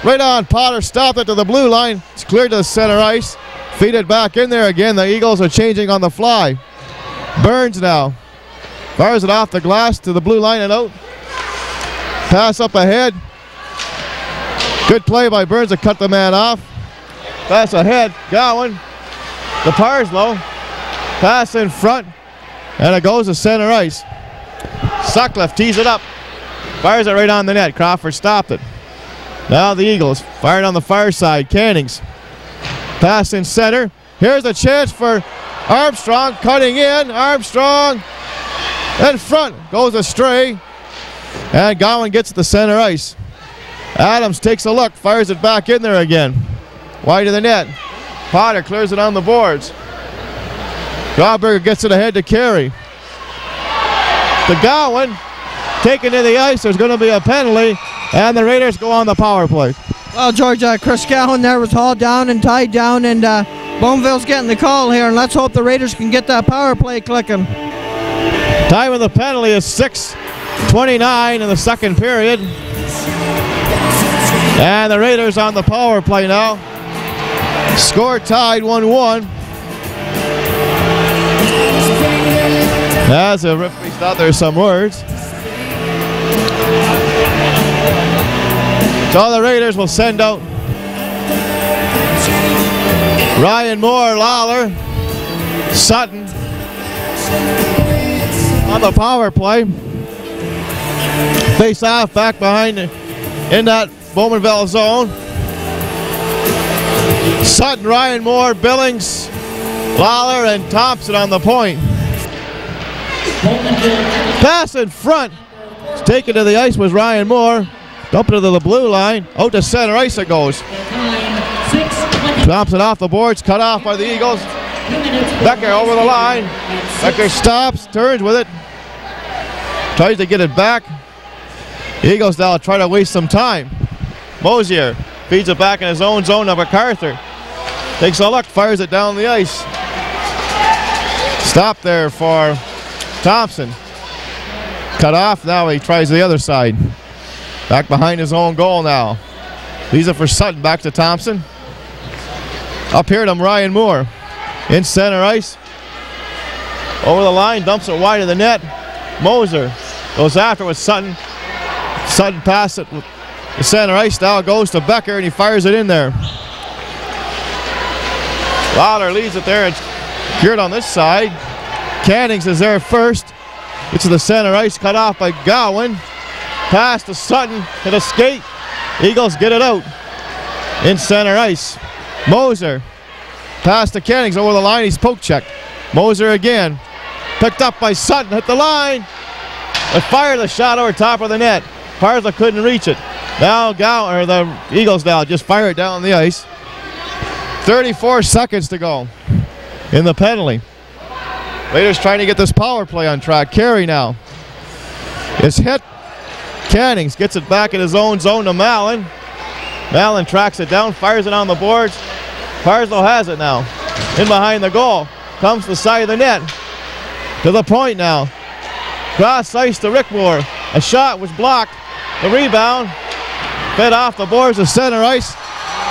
Right on. Potter stopped it to the blue line. It's cleared to the center ice. Feed it back in there again. The Eagles are changing on the fly. Burns now. Fires it off the glass to the blue line and out. Pass up ahead. Good play by Burns to cut the man off. Pass ahead. Gowan to Parslow. Pass in front. And it goes to center ice. Sutcliffe tees it up. Fires it right on the net. Crawford stopped it. Now the Eagles fired on the far side. Cannings. Pass in center. Here's a chance for Armstrong cutting in. Armstrong in front. Goes astray. And Gowan gets the center ice. Adams takes a look. Fires it back in there again. Wide of the net. Potter clears it on the boards. Grauberger gets it ahead to Carey. To Gowan. Taken to the ice. There's going to be a penalty. And the Raiders go on the power play. Well, George, Chris Gowan there was hauled down and tied down, and Bowmanville's getting the call here, and let's hope the Raiders can get that power play clicking. Time of the penalty is 6:29 in the second period. And the Raiders on the power play now. Score tied 1-1. As the referee thought there's some words. So the Raiders will send out Ryan Moore, Lawler, Sutton on the power play. Face off back behind in that Bowmanville zone. Sutton, Ryan Moore, Billings, Lawler, and Thompson on the point. Bowmanville. Pass in front. Taken to the ice was Ryan Moore. Dump it to the blue line. Out to center ice it goes. Time 6:20. Thompson off the boards. Cut off by the Eagles. 2 minutes. Becker over the line. Becker stops. Turns with it. Tries to get it back. Eagles now try to waste some time. Mosier feeds it back in his own zone to MacArthur. Takes a look. Fires it down the ice. Stop there for Thompson. Cut off. Now he tries the other side. Back behind his own goal now. These are for Sutton. Back to Thompson. Up here to Ryan Moore. In center ice. Over the line. Dumps it wide of the net. Moser goes after with Sutton. Sutton passes it with the center ice. Now it goes to Becker and he fires it in there. Lawler leads it there. It's cured on this side. Cannings is there first. It's to the center ice. Cut off by Gowan. Pass to Sutton. Hit a skate. Eagles get it out. In center ice. Moser. Pass to Cannings over the line. He's poke checked. Moser again. Picked up by Sutton. Hit the line. They fired the shot over top of the net. Parza couldn't reach it. Now the Eagles now just fire it down the ice. 34 seconds to go in the penalty. Raiders trying to get this power play on track. Carey now is hit. Cannings gets it back in his own zone to Mallon. Mallon tracks it down, fires it on the boards. Parslow has it now. In behind the goal. Comes to the side of the net. To the point now. Cross ice to Rick Moore. A shot was blocked. The rebound. Fed off the boards to center ice.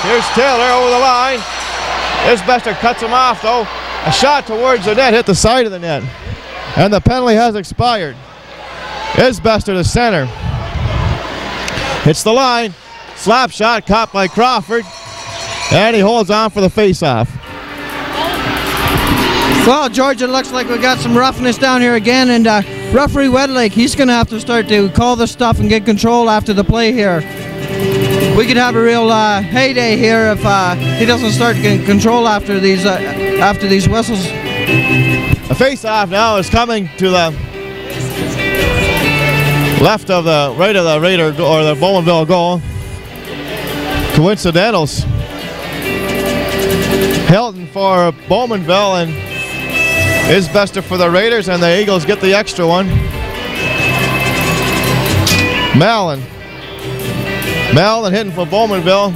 Here's Taylor over the line. Isbester cuts him off though. A shot towards the net hit the side of the net. And the penalty has expired. Isbester to center. Hits the line. Slap shot caught by Crawford. And he holds on for the face-off. Well, George, it looks like we got some roughness down here again, and referee Wedlake, he's going to have to start to call this stuff and get control after the play here. We could have a real heyday here if he doesn't start getting control after these whistles. The face-off now is coming to the left of the right of the Raider or the Bowmanville goal. Coincidentals. Hilton for Bowmanville and Isbester for the Raiders, and the Eagles get the extra one. Mallon hitting for Bowmanville.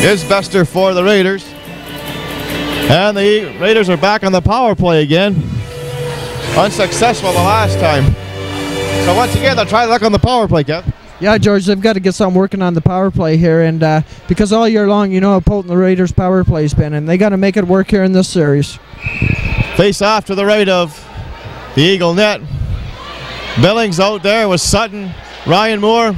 Isbester for the Raiders. And the Raiders are back on the power play again. Unsuccessful the last time. So once again, they'll try to luck on the power play, Kev. Yeah, George, they've got to get something working on the power play here, and because all year long, you know how potent the Raiders' power play's been, and they got to make it work here in this series. Face off to the right of the Eagle net. Billings out there with Sutton, Ryan Moore.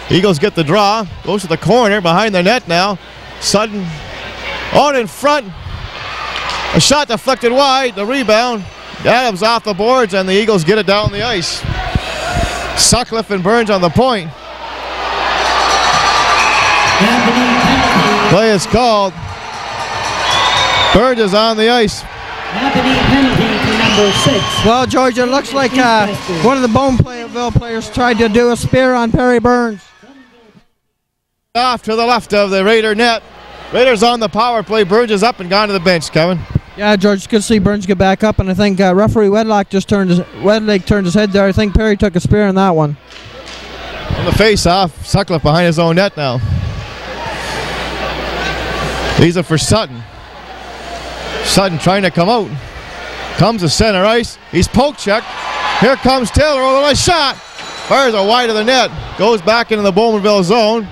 Eagles get the draw. Goes to the corner behind the net now. Sutton out in front. A shot deflected wide. The rebound. Adams off the boards, and the Eagles get it down the ice. Sutcliffe and Burns on the point. Play is called. Burns is on the ice. Napanee penalty to number 6. Well, George, it looks like one of the Bowmanville players tried to do a spear on Perry Burns. Off to the left of the Raider net. Raiders on the power play. Burns is up and gone to the bench, Kevin. Yeah, George, it's good to see Burns get back up, and I think referee Wedlake turned his head there. I think Perry took a spear on that one. On the face-off, Sutcliffe behind his own net now. These are for Sutton. Sutton trying to come out. Comes to center ice. He's poke checked. Here comes Taylor over the shot. Fires it wide of the net. Goes back into the Bowmanville zone.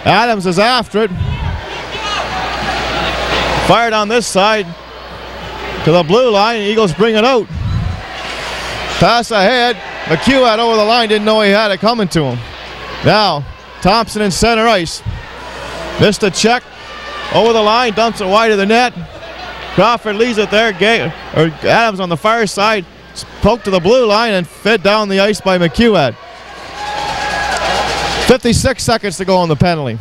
Adams is after it. Fired on this side to the blue line. Eagles bring it out. Pass ahead. McQuat over the line. Didn't know he had it coming to him. Now Thompson in center ice. Missed a check. Over the line. Dumps it wide of the net. Crawford leaves it there. Adams on the far side. Poked to the blue line and fed down the ice by McQuat. 56 seconds to go on the penalty.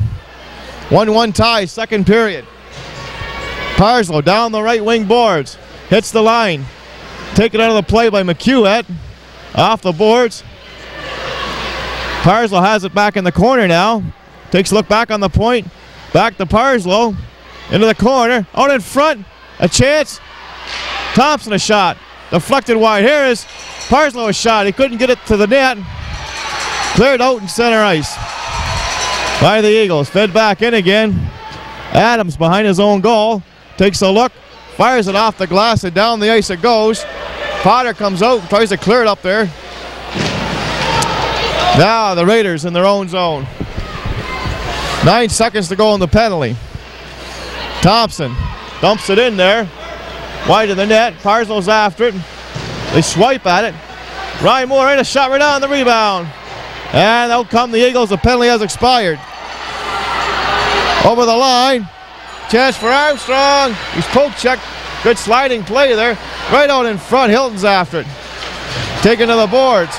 1-1 tie, second period. Parslow down the right wing boards. Hits the line. Taken out of the play by McQuat. Off the boards. Parslow has it back in the corner now. Takes a look back on the point. Back to Parslow. Into the corner. Out in front. A chance. Thompson a shot. Deflected wide. Here is Parslow a shot. He couldn't get it to the net. Cleared out in center ice by the Eagles. Fed back in again. Adams behind his own goal. Takes a look. Fires it off the glass and down the ice it goes. Potter comes out and tries to clear it up there. Now the Raiders in their own zone. 9 seconds to go in the penalty. Thompson dumps it in there. Wide of the net. Parslow's after it. They swipe at it. Ryan Moore in a shot right on the rebound. And out come the Eagles. The penalty has expired. Over the line. Chance for Armstrong. He's poke checked. Good sliding play there. Right out in front. Hilton's after it. Taken to the boards.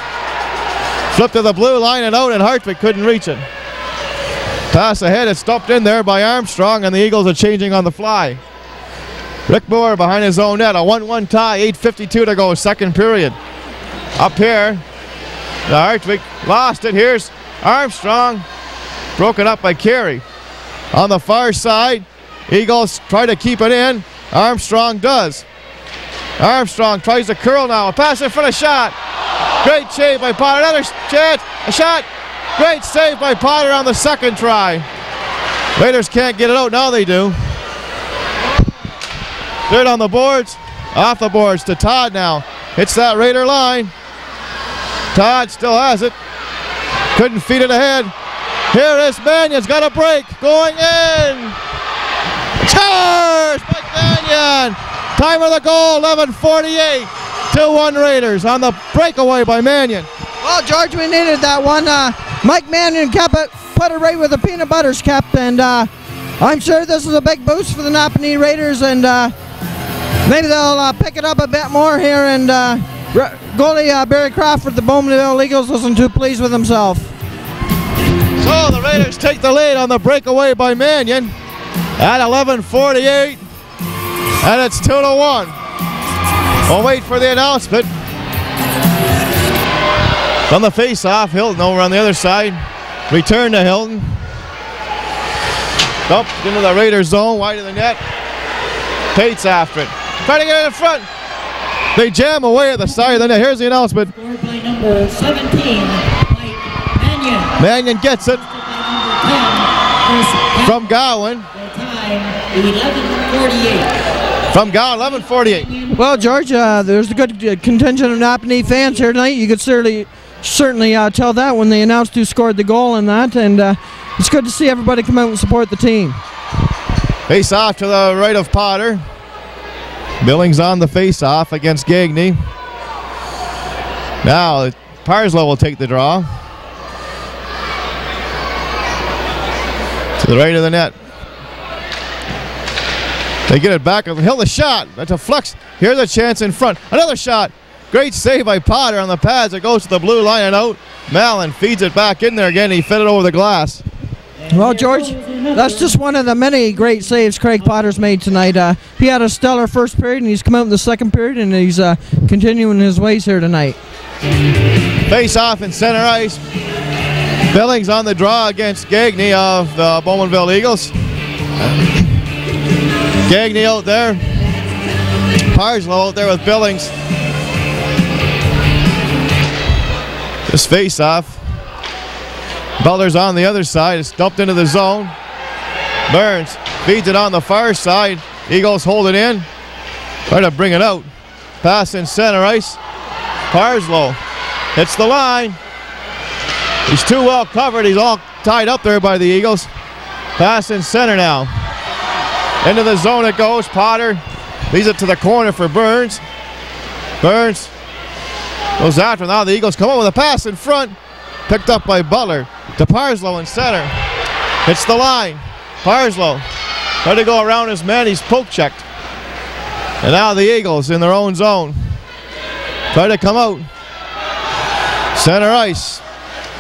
Flipped to the blue line and out, and Hartwig couldn't reach it. Pass ahead. It's stopped in there by Armstrong, and the Eagles are changing on the fly. Rick Moore behind his own net. A 1-1 tie. 8:52 to go. Second period. Up here. The Hartwig lost it. Here's Armstrong. Broken up by Carey. On the far side, Eagles try to keep it in. Armstrong does. Armstrong tries to curl now. A pass in front of shot. Great save by Potter. Another chance. A shot. Great save by Potter on the second try. Raiders can't get it out. Now they do. Third on the boards. Off the boards to Todd now. Hits that Raider line. Todd still has it. Couldn't feed it ahead. Here is Mannion's got a break. Going in. Charge by Mannion. Time of the goal, 11:48. 2-1 Raiders on the breakaway by Mannion. Well, George, we needed that one. Mike Mannion kept it, put it right where the peanut butter's kept, and I'm sure this is a big boost for the Napanee Raiders, and maybe they'll pick it up a bit more here, and goalie Barry Crawford, the Bowmanville Eagles, wasn't too pleased with himself. So the Raiders take the lead on the breakaway by Mannion at 11:48, and it's 2-1. We'll wait for the announcement. On the face-off, Hilton over on the other side. Return to Hilton. Up into the Raiders zone, wide of the net. Tate's after it. Trying to get it in front. They jam away at the side of the net. Here's the announcement. Scored by number 17, Mike Mannion. Mannion gets it from Gowan. The time, 11:48. From Gowan, 11:48. Well, George, there's a good contingent of Napanee fans here tonight. You could certainly tell that when they announced who scored the goal and that, and it's good to see everybody come out and support the team. Face off to the right of Potter. Billings on the face off against Gagney. Now Parslow will take the draw. To the right of the net. They get it back. Hill the shot. That's a flex. Here's a chance in front. Another shot. Great save by Potter on the pads. It goes to the blue line and out. Mallon feeds it back in there again. He fed it over the glass. Well, George, that's just one of the many great saves Craig Potter's made tonight. He had a stellar first period, and he's come out in the second period, and he's continuing his ways here tonight. Face off in center ice. Billings on the draw against Gagney of the Bowmanville Eagles. Gagney out there. Parslow out there with Billings. This face off. Butler's on the other side. It's dumped into the zone. Burns feeds it on the far side. Eagles hold it in. Try to bring it out. Pass in center ice. Parslow hits the line. He's too well covered. He's all tied up there by the Eagles. Pass in center now. Into the zone it goes. Potter leads it to the corner for Burns. Burns goes after. Now the Eagles come up with a pass in front. Picked up by Butler to Parslow in center. Hits the line. Parslow tried to go around his man. He's poke checked. And now the Eagles in their own zone. Try to come out. Center ice.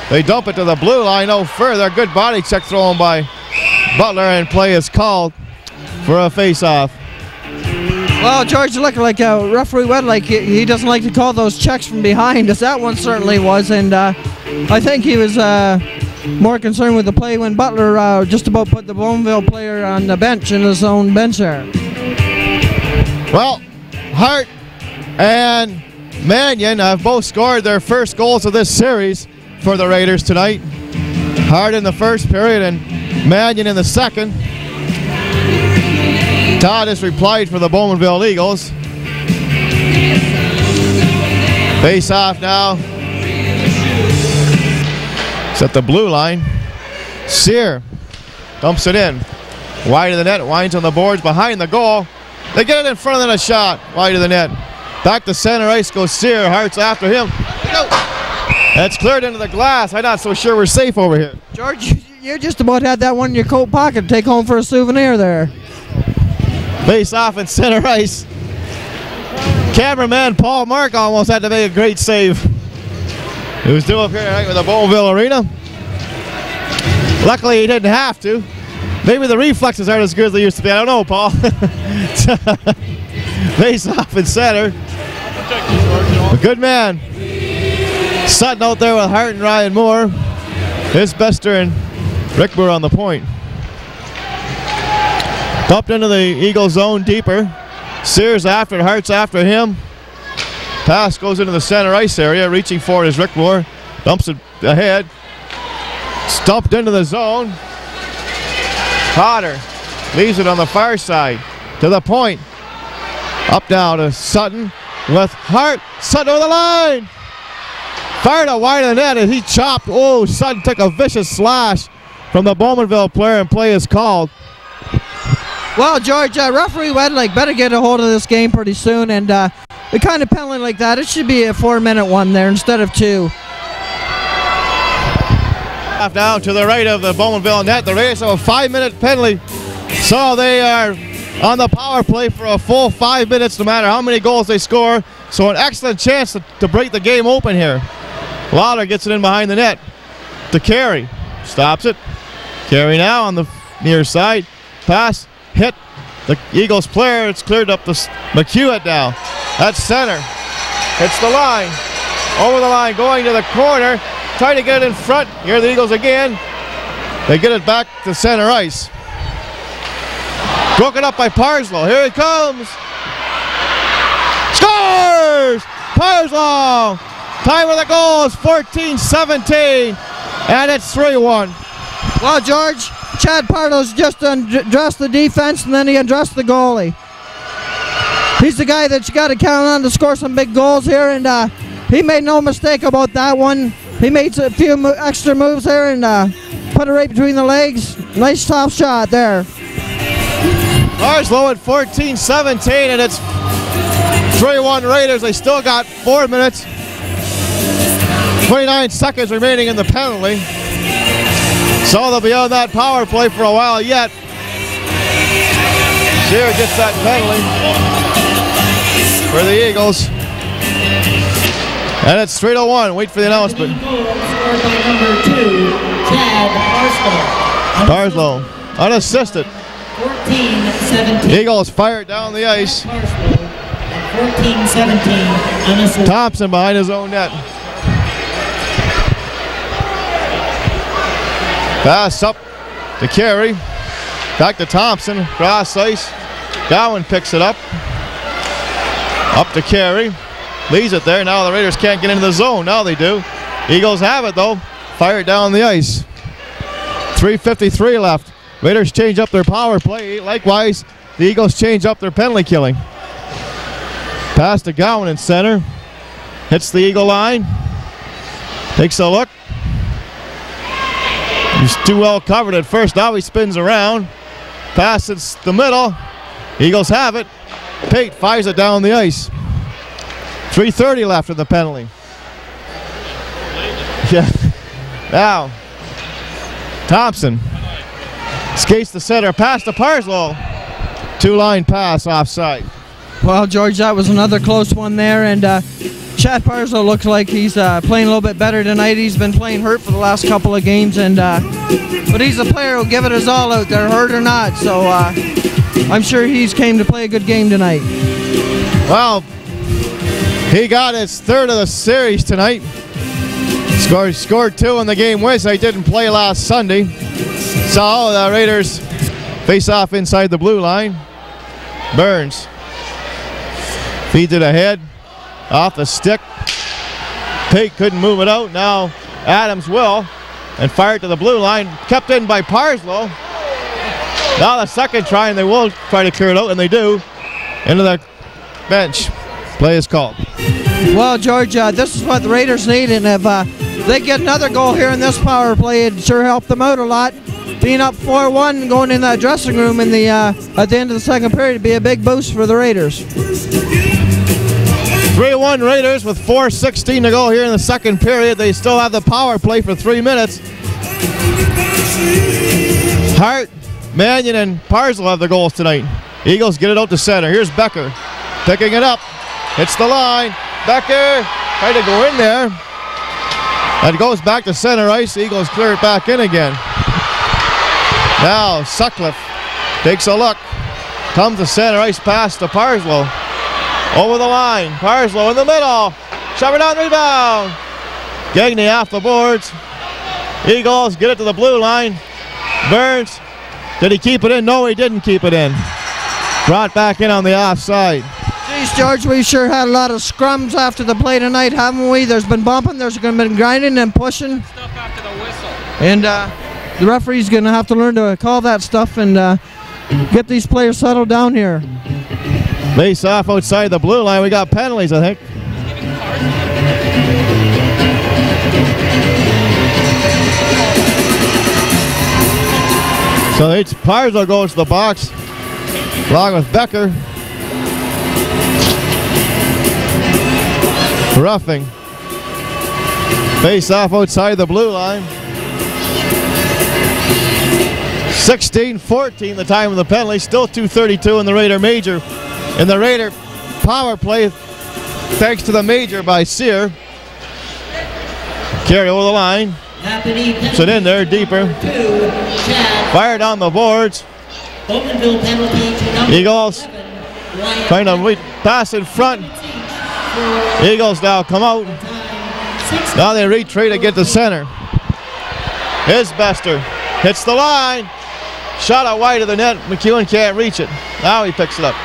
They dump it to the blue line no further. Good body check thrown by Butler, and play is called for a face-off. Well, George looked like referee Wed, like he doesn't like to call those checks from behind, as that one certainly was, and I think he was more concerned with the play when Butler just about put the Bowmanville player on the bench in his own bench there. Well, Hart and Mannion have both scored their first goals of this series for the Raiders tonight. Hart in the first period and Mannion in the second. Todd has replied for the Bowmanville Eagles. Face off now. It's at the blue line. Sear dumps it in. Wide of the net, winds on the boards behind the goal. They get it in front of the net, shot. Wide of the net. Back to center ice goes Sear. Hart's after him. That's cleared into the glass. I'm not so sure we're safe over here. George, you just about had that one in your coat pocket to take home for a souvenir there. Face off in center ice. Cameraman Paul Mark almost had to make a great save. He was due up here tonight with the Bowmanville Arena. Luckily he didn't have to. Maybe the reflexes aren't as good as they used to be. I don't know, Paul. Face off in center. A good man. Sutton out there with Hart and Ryan Moore. Isbester and Rick Moore on the point. Dumped into the Eagle zone deeper. Sears after it, Hart's after him. Pass goes into the center ice area. Reaching for it is Rick Moore. Dumps it ahead. Stumped into the zone. Potter leaves it on the far side to the point. Up now to Sutton with Hart. Sutton over the line. Fired out wide of the net and he chopped. Oh, Sutton took a vicious slash from the Bowmanville player and play is called. Well, George, referee Wedlick better get a hold of this game pretty soon, and the kind of penalty like that, it should be a 4-minute one there instead of 2. Down to the right of the Bowmanville net. The Raiders have a 5-minute penalty, so they are on the power play for a full 5 minutes no matter how many goals they score. So an excellent chance to break the game open here. Lauder gets it in behind the net to Carey. Stops it. Carey now on the near side. Pass. Hit the Eagles player. It's cleared up the McQuat now. That's center. Hits the line. Over the line, going to the corner. Trying to get it in front. Here are the Eagles again. They get it back to center ice. Broken up by Parslow. Here he comes. Scores! Parslow! Time of the goal is 14-17. And it's 3-1. Well, George, Chad Pardo's just undressed the defense and then he undressed the goalie. He's the guy that you got to count on to score some big goals here, and he made no mistake about that one. He made a few extra moves there and put it right between the legs. Nice top shot there. Parslow at 14-17, and it's 3-1 Raiders. They still got 4 minutes, 29 seconds remaining in the penalty. So they'll be on that power play for a while yet. Shear gets that penalty for the Eagles. And it's 3-1. Wait for the announcement. Scored by number 2, Chad Parslow. Parslow, unassisted. 14-17. Eagles fire down the ice. 14-17. Unassisted. Thompson behind his own net. Pass up to Carey. Back to Thompson. Cross ice. Gowan picks it up. Up to Carey. Leaves it there. Now the Raiders can't get into the zone. Now they do. Eagles have it though. Fire it down the ice. 3:53 left. Raiders change up their power play. Likewise, the Eagles change up their penalty killing. Pass to Gowan in center. Hits the Eagle line. Takes a look. He's too well covered at first. Now he spins around. Passes the middle. Eagles have it. Pate fires it down the ice. 3:30 left in the penalty. Yeah. Now, Thompson skates the center. Pass to Parslow. Two-line pass offside. Well, George, that was another close one there, and Chad Parslow looks like he's playing a little bit better tonight. He's been playing hurt for the last couple of games, and but he's a player who'll give it his all out there, hurt or not. So I'm sure he's came to play a good game tonight. Well, he got his third of the series tonight. Scored 2 in the game win. He didn't play last Sunday. So the Raiders face off inside the blue line. Burns feeds it ahead, off the stick. Pate couldn't move it out. Now Adams will, and fired to the blue line. Kept in by Parslow. Now the second try, and they will try to clear it out, and they do. Into the bench. Play is called. Well, George, this is what the Raiders need, and if they get another goal here in this power play, it sure helped them out a lot. Being up 4-1, going in that dressing room in the at the end of the second period would be a big boost for the Raiders. 3-1 Raiders with 4:16 to go here in the second period. They still have the power play for 3 minutes. Hart, Mannion, and Parslow have the goals tonight. Eagles get it out to center. Here's Becker picking it up. Hits the line. Becker trying to go in there. That goes back to center ice. Eagles clear it back in again. Now Sutcliffe takes a look. Comes to center ice, pass to Parslow. Over the line. Parslow in the middle. Shove it on, rebound. Gagne off the boards. Eagles get it to the blue line. Burns. Did he keep it in? No, he didn't keep it in. Brought back in on the offside. Geez, George, we sure had a lot of scrums after the play tonight, haven't we? There's been bumping, there's been grinding and pushing. Stuff after the whistle. And the referee's going to have to learn to call that stuff and get these players settled down here. Face off outside the blue line. We got penalties, I think. So it's Parslow goes to the box along with Becker. Roughing. Face off outside the blue line. 16-14 the time of the penalty. Still 2:32 in the Raider major. In the Raider power play, thanks to the major by Sear. Carry over the line. Puts it in there deeper. Fired on the boards. Bowmanville penalty to number Eagles 7, trying to pass in front. Eagles now come out. Now they retreat to get to center. Isbester hits the line. Shot out wide of the net. McEwen can't reach it. Now he picks it up.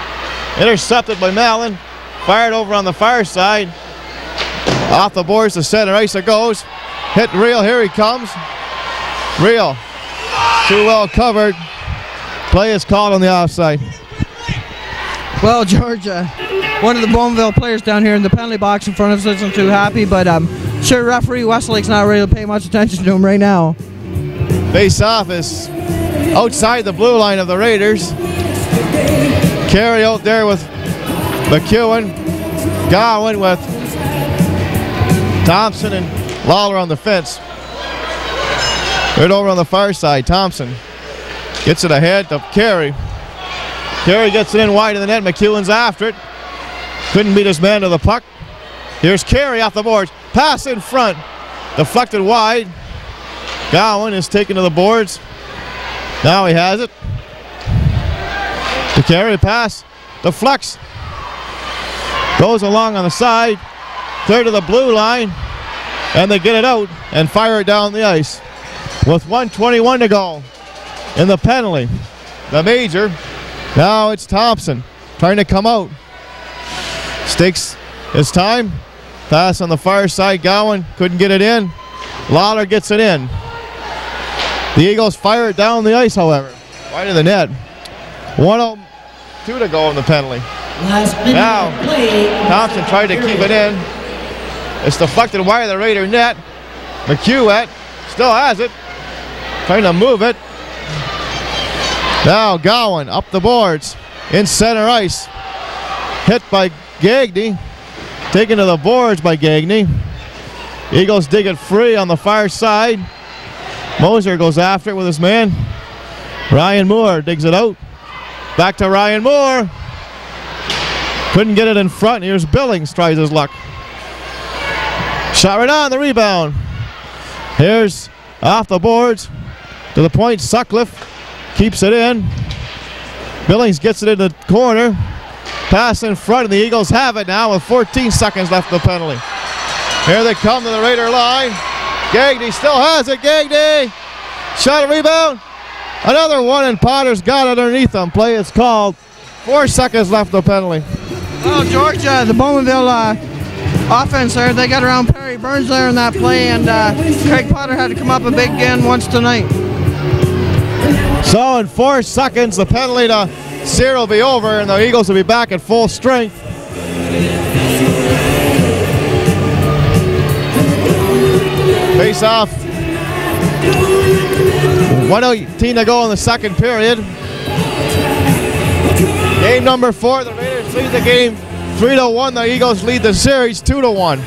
Intercepted by Mallon. Fired over on the far side. Off the boards to center ice it goes. Hit Real. Here he comes. Real. Too well covered. Play is called on the offside. Well, George, one of the Bowmanville players down here in the penalty box in front of us isn't too happy, but sure referee Westlake's not really paying much attention to him right now. Face off is outside the blue line of the Raiders. Carry out there with McEwen. Gowan with Thompson and Lawler on the fence. Right over on the far side. Thompson gets it ahead to Carey. Carey gets it in wide of the net. McEwen's after it. Couldn't beat his man to the puck. Here's Carey off the boards. Pass in front. Deflected wide. Gowan is taken to the boards. Now he has it. The Carey pass. Deflects. Goes along on the side. Clear to the blue line. And they get it out and fire it down the ice. With 1:21 to go in the penalty. The major. Now it's Thompson trying to come out. Stakes his time. Pass on the far side. Gowan couldn't get it in. Lawler gets it in. The Eagles fire it down the ice, however. Wide of the net. 1:02 to go in the penalty. Now Thompson tried to keep it in. It's deflected wide of the Raider net. McQuat still has it. Trying to move it. Now Gowan up the boards. In center ice. Hit by Gagne. Taken to the boards by Gagne. Eagles dig it free on the far side. Moser goes after it with his man. Ryan Moore digs it out. Back to Ryan Moore. Couldn't get it in front. Here's Billings, tries his luck. Shot right on the rebound. Here's off the boards. To the point, Sutcliffe keeps it in. Billings gets it in the corner. Pass in front, and the Eagles have it now with 14 seconds left of the penalty. Here they come to the Raider line. Gagne still has it. Gagne. Shot a rebound. Another one, and Potter's got it underneath them. Play is called. 4 seconds left of the penalty. Well, Georgia, the Bowmanville offense there, they got around Perry Burns there in that play, and Craig Potter had to come up a big again once tonight. So in 4 seconds, the penalty to Sear will be over, and the Eagles will be back at full strength. Face off. 1:18 to go in the second period. Game number 4, the Raiders lead the game 3-1. The Eagles lead the series 2-1.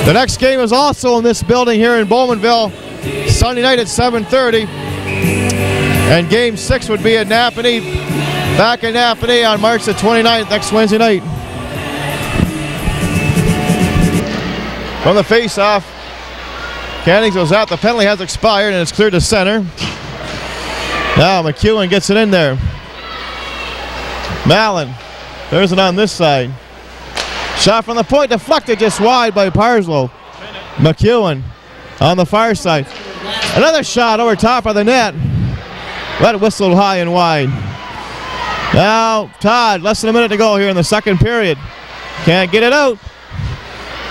The next game is also in this building here in Bowmanville, Sunday night at 7:30. And game 6 would be at Napanee, back in Napanee on March the 29th, next Wednesday night. From the face-off, Cannings goes out. The penalty has expired, and it's cleared to center. Now McEwen gets it in there. Mallon, there's it on this side. Shot from the point, deflected just wide by Parslow. McEwen on the far side. Another shot over top of the net. That whistled high and wide. Now Todd, less than a minute to go here in the second period. Can't get it out.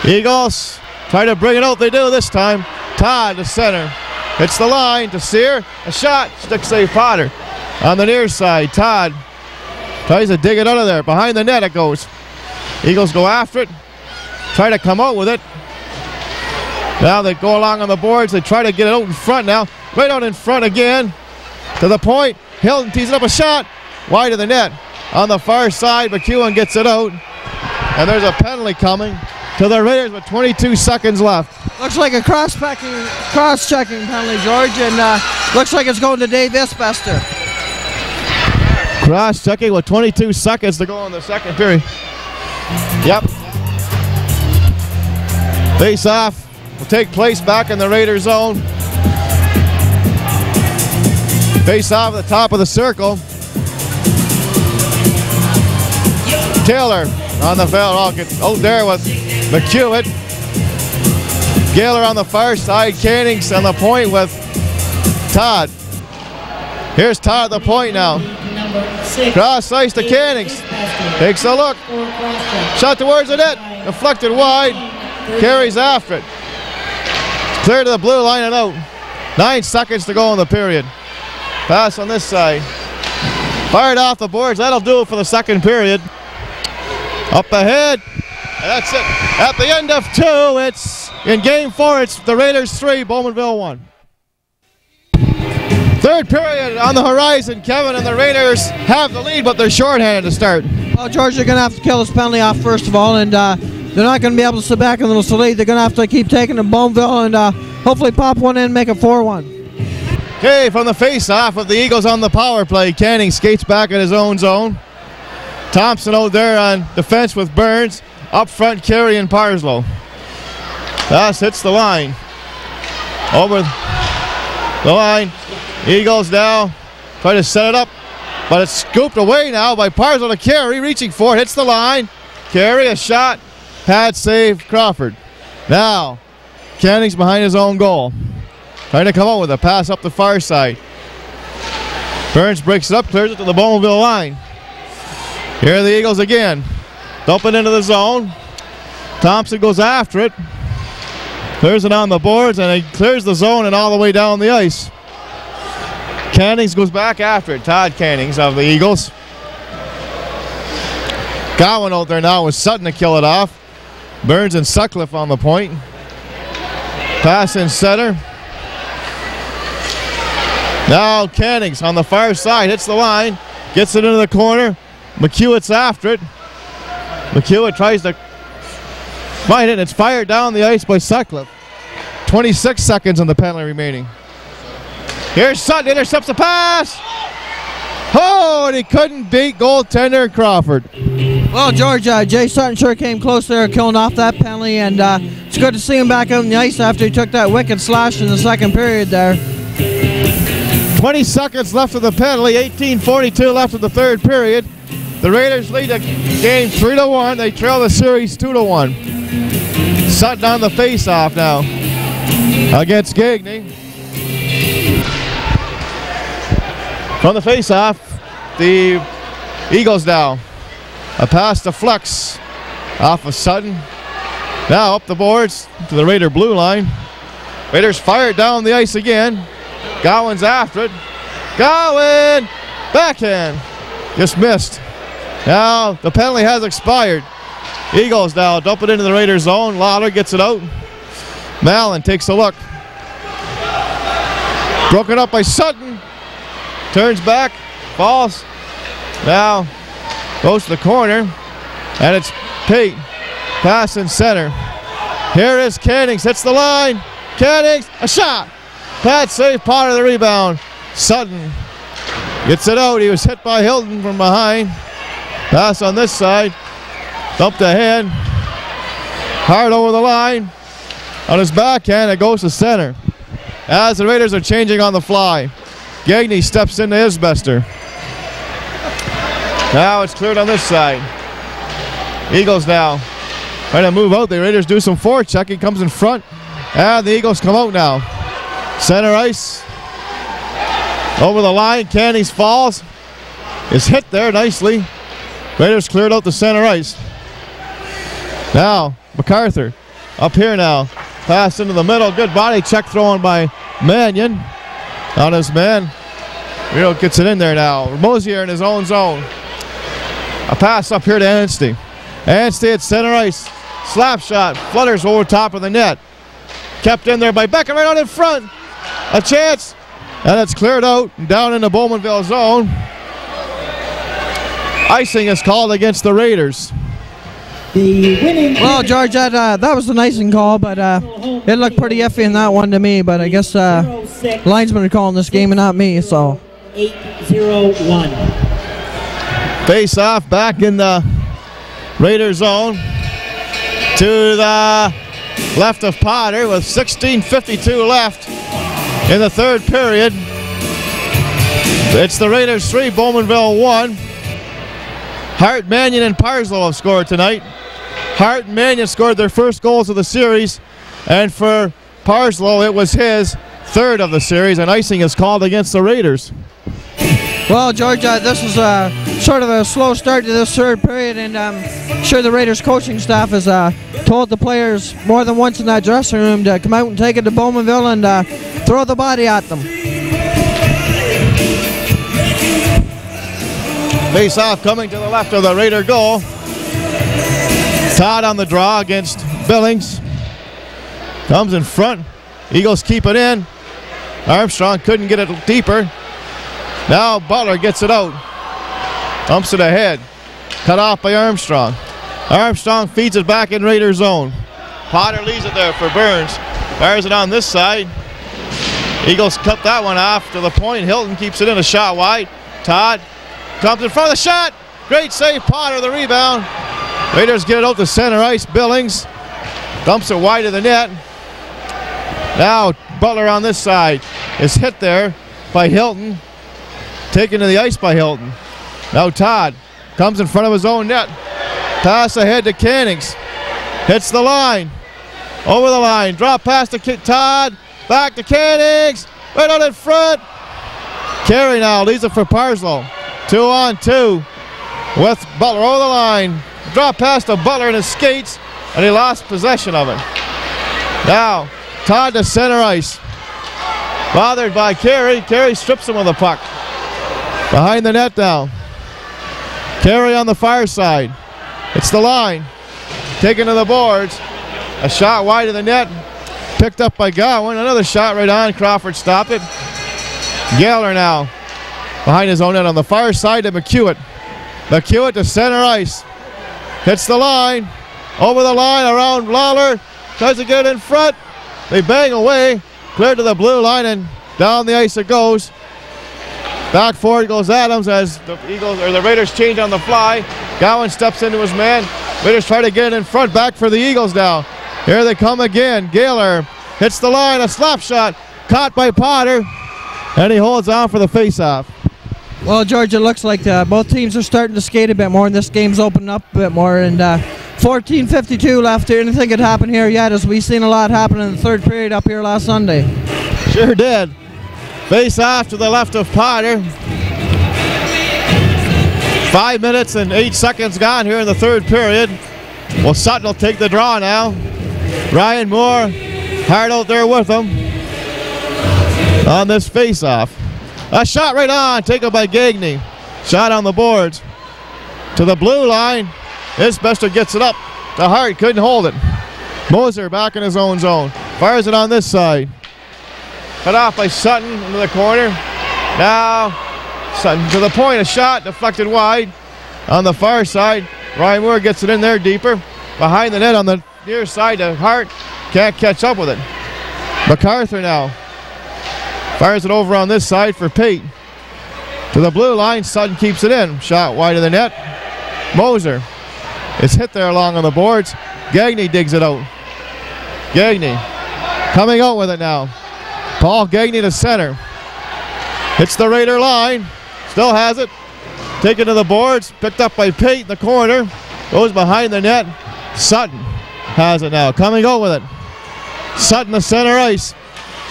Eagles try to bring it out. They do this time. Todd to center. Hits the line to Sear. A shot. Stick save Potter. On the near side, Todd tries to dig it out of there. Behind the net it goes. Eagles go after it. Try to come out with it. Now they go along on the boards. They try to get it out in front now. Right out in front again. To the point. Hilton tees up a shot. Wide of the net. On the far side, McEwen gets it out. And there's a penalty coming to the Raiders with 22 seconds left. Looks like a cross-checking penalty, George, and looks like it's going to Dave Isbester. Cross-checking with 22 seconds to go in the second period. Yep. Face-off will take place back in the Raider zone. Face-off at the top of the circle. Taylor on the foul. Out there with McQuat. Gaylor on the far side. Cannings on the point with Todd. Here's Todd at the point now. Cross ice to Cannings. Takes a look. Shot towards the net. Deflected wide. Carries after it. Clear to the blue line and out. 9 seconds to go in the period. Pass on this side. Fired off the boards. That'll do it for the second period. Up ahead. And that's it. At the end of 2, it's in game 4. It's the Raiders 3, Bowmanville 1. Third period on the horizon. Kevin, and the Raiders have the lead, but they're shorthanded to start. Well, George, they're going to have to kill this penalty off first of all, and they're not going to be able to sit back in the lead. They're going to have to keep taking to Bowmanville and hopefully pop one in and make it 4-1. Okay, from the face-off of the Eagles on the power play, Canning skates back in his own zone. Thompson out there on defense with Burns. Up front, Carey and Parslow. Thus hits the line. Over the line. Eagles now try to set it up, but it's scooped away now by Parslow to Carey. Reaching for it, hits the line. Carey, a shot. Pad save, Crawford. Now, Canning's behind his own goal. Trying to come out with a pass up the far side. Burns breaks it up, clears it to the Bowmanville line. Here are the Eagles again. Dump it into the zone. Thompson goes after it. Clears it on the boards, and he clears the zone and all the way down the ice. Cannings goes back after it. Todd Cannings of the Eagles. Got one out there now with Sutton to kill it off. Burns and Sutcliffe on the point. Pass in center. Now Cannings on the far side hits the line. Gets it into the corner. McQuat's after it. McQuat tries to find it, and it's fired down the ice by Sutcliffe. 26 seconds on the penalty remaining. Here's Sutton, intercepts the pass. Oh, and he couldn't beat goaltender Crawford. Well, George, Jay Sutton sure came close there, killing off that penalty, and it's good to see him back on the ice after he took that wicked slash in the second period there. 20 seconds left of the penalty, 18:42 left of the third period. The Raiders lead the game 3-1. They trail the series 2-1. Sutton on the face-off now against Gagne. From the face-off, the Eagles now. A pass to Flex off of Sutton. Now up the boards to the Raider blue line. Raiders fire it down the ice again. Gowan's after it. Gowan! Backhand. Just missed. Now the penalty has expired. Eagles now dump it into the Raiders zone. Lawler gets it out. Mallon takes a look. Broken up by Sutton. Turns back. Falls. Now goes to the corner. And it's Pate. Pass in center. Here is Cannings. Hits the line. Cannings. A shot. Pat save. Potter the rebound. Sutton gets it out. He was hit by Hilton from behind. Pass on this side. Dumped ahead. Hard over the line. On his backhand, it goes to center. As the Raiders are changing on the fly. Gagne steps into Isbester. Now it's cleared on this side. Eagles now trying to move out. The Raiders do some forechecking. Comes in front. And the Eagles come out now. Center ice. Over the line. Cannings falls. Is hit there nicely. Raiders cleared out the center ice. Now MacArthur up here now. Pass into the middle. Good body check thrown by Mannion. On his man. Reno gets it in there now. Mosier in his own zone. A pass up here to Anstey. Anstey at center ice. Slap shot. Flutters over top of the net. Kept in there by Becker right out in front. A chance. And it's cleared out down in the Bowmanville zone. Icing is called against the Raiders. The winning. Well, George, that was an icing call, but it looked pretty iffy in that one to me. But I guess linesmen are calling this game and not me. So 8-0-1. Face off back in the Raider zone to the left of Potter with 16:52 left in the third period. It's the Raiders 3, Bowmanville 1. Hart, Mannion, and Parslow have scored tonight. Hart and Mannion scored their first goals of the series, and for Parslow it was his third of the series, and icing is called against the Raiders. Well, George, this is sort of a slow start to this third period, and I'm sure the Raiders coaching staff has told the players more than once in that dressing room to come out and take it to Bowmanville and throw the body at them. Face off coming to the left of the Raider goal. Todd on the draw against Billings. Comes in front. Eagles keep it in. Armstrong couldn't get it deeper. Now Butler gets it out. Dumps it ahead. Cut off by Armstrong. Armstrong feeds it back in Raider zone. Potter leaves it there for Burns. Fires it on this side. Eagles cut that one off to the point. Hilton keeps it in a shot wide. Todd comes in front of the shot. Great save, Potter, the rebound. Raiders get it out to center ice. Billings dumps it wide of the net. Now Butler on this side is hit there by Hilton. Taken to the ice by Hilton. Now Todd comes in front of his own net. Pass ahead to Cannings. Hits the line. Over the line. Drop pass to Todd. Back to Cannings. Right out in front. Carey now leaves it for Parslow. 2-on-2 with Butler over the line. Drop pass to Butler in his skates, and he lost possession of it. Now Todd to center ice. Bothered by Carey. Carey strips him of the puck. Behind the net now. Carey on the far side. It's the line. Taken to the boards. A shot wide of the net. Picked up by Gowan. Another shot right on. Crawford stopped it. Gaylor now. Behind his own net on the far side to McQuat. McQuat to center ice. Hits the line. Over the line around Lawler. Tries to get it in front. They bang away. Cleared to the blue line and down the ice it goes. Back forward goes Adams as the Raiders change on the fly. Gowan steps into his man. Raiders try to get it in front. Back for the Eagles now. Here they come again. Gaylor hits the line. A slap shot. Caught by Potter. And he holds on for the face-off. Well, George, it looks like both teams are starting to skate a bit more, and this game's opening up a bit more. And 14:52 left. Anything could happen here yet, as we've seen a lot happen in the third period up here last Sunday. Sure did. Face-off to the left of Potter. 5 minutes and 8 seconds gone here in the third period. Well, Sutton will take the draw now. Ryan Moore hard out there with him on this face-off. A shot right on, taken by Gagne. Shot on the boards. To the blue line. Isbester gets it up. The Hart couldn't hold it. Moser back in his own zone. Fires it on this side. Cut off by Sutton into the corner. Now Sutton to the point. A shot deflected wide on the far side. Ryan Moore gets it in there deeper. Behind the net on the near side to Hart. Can't catch up with it. MacArthur now fires it over on this side for Pate. To the blue line. Sutton keeps it in. Shot wide of the net. Moser. It's hit there along on the boards. Gagne digs it out. Gagne coming out with it now. Paul Gagne to center. Hits the Raider line. Still has it. Taken to the boards. Picked up by Pate in the corner. Goes behind the net. Sutton has it now. Coming out with it. Sutton to center ice.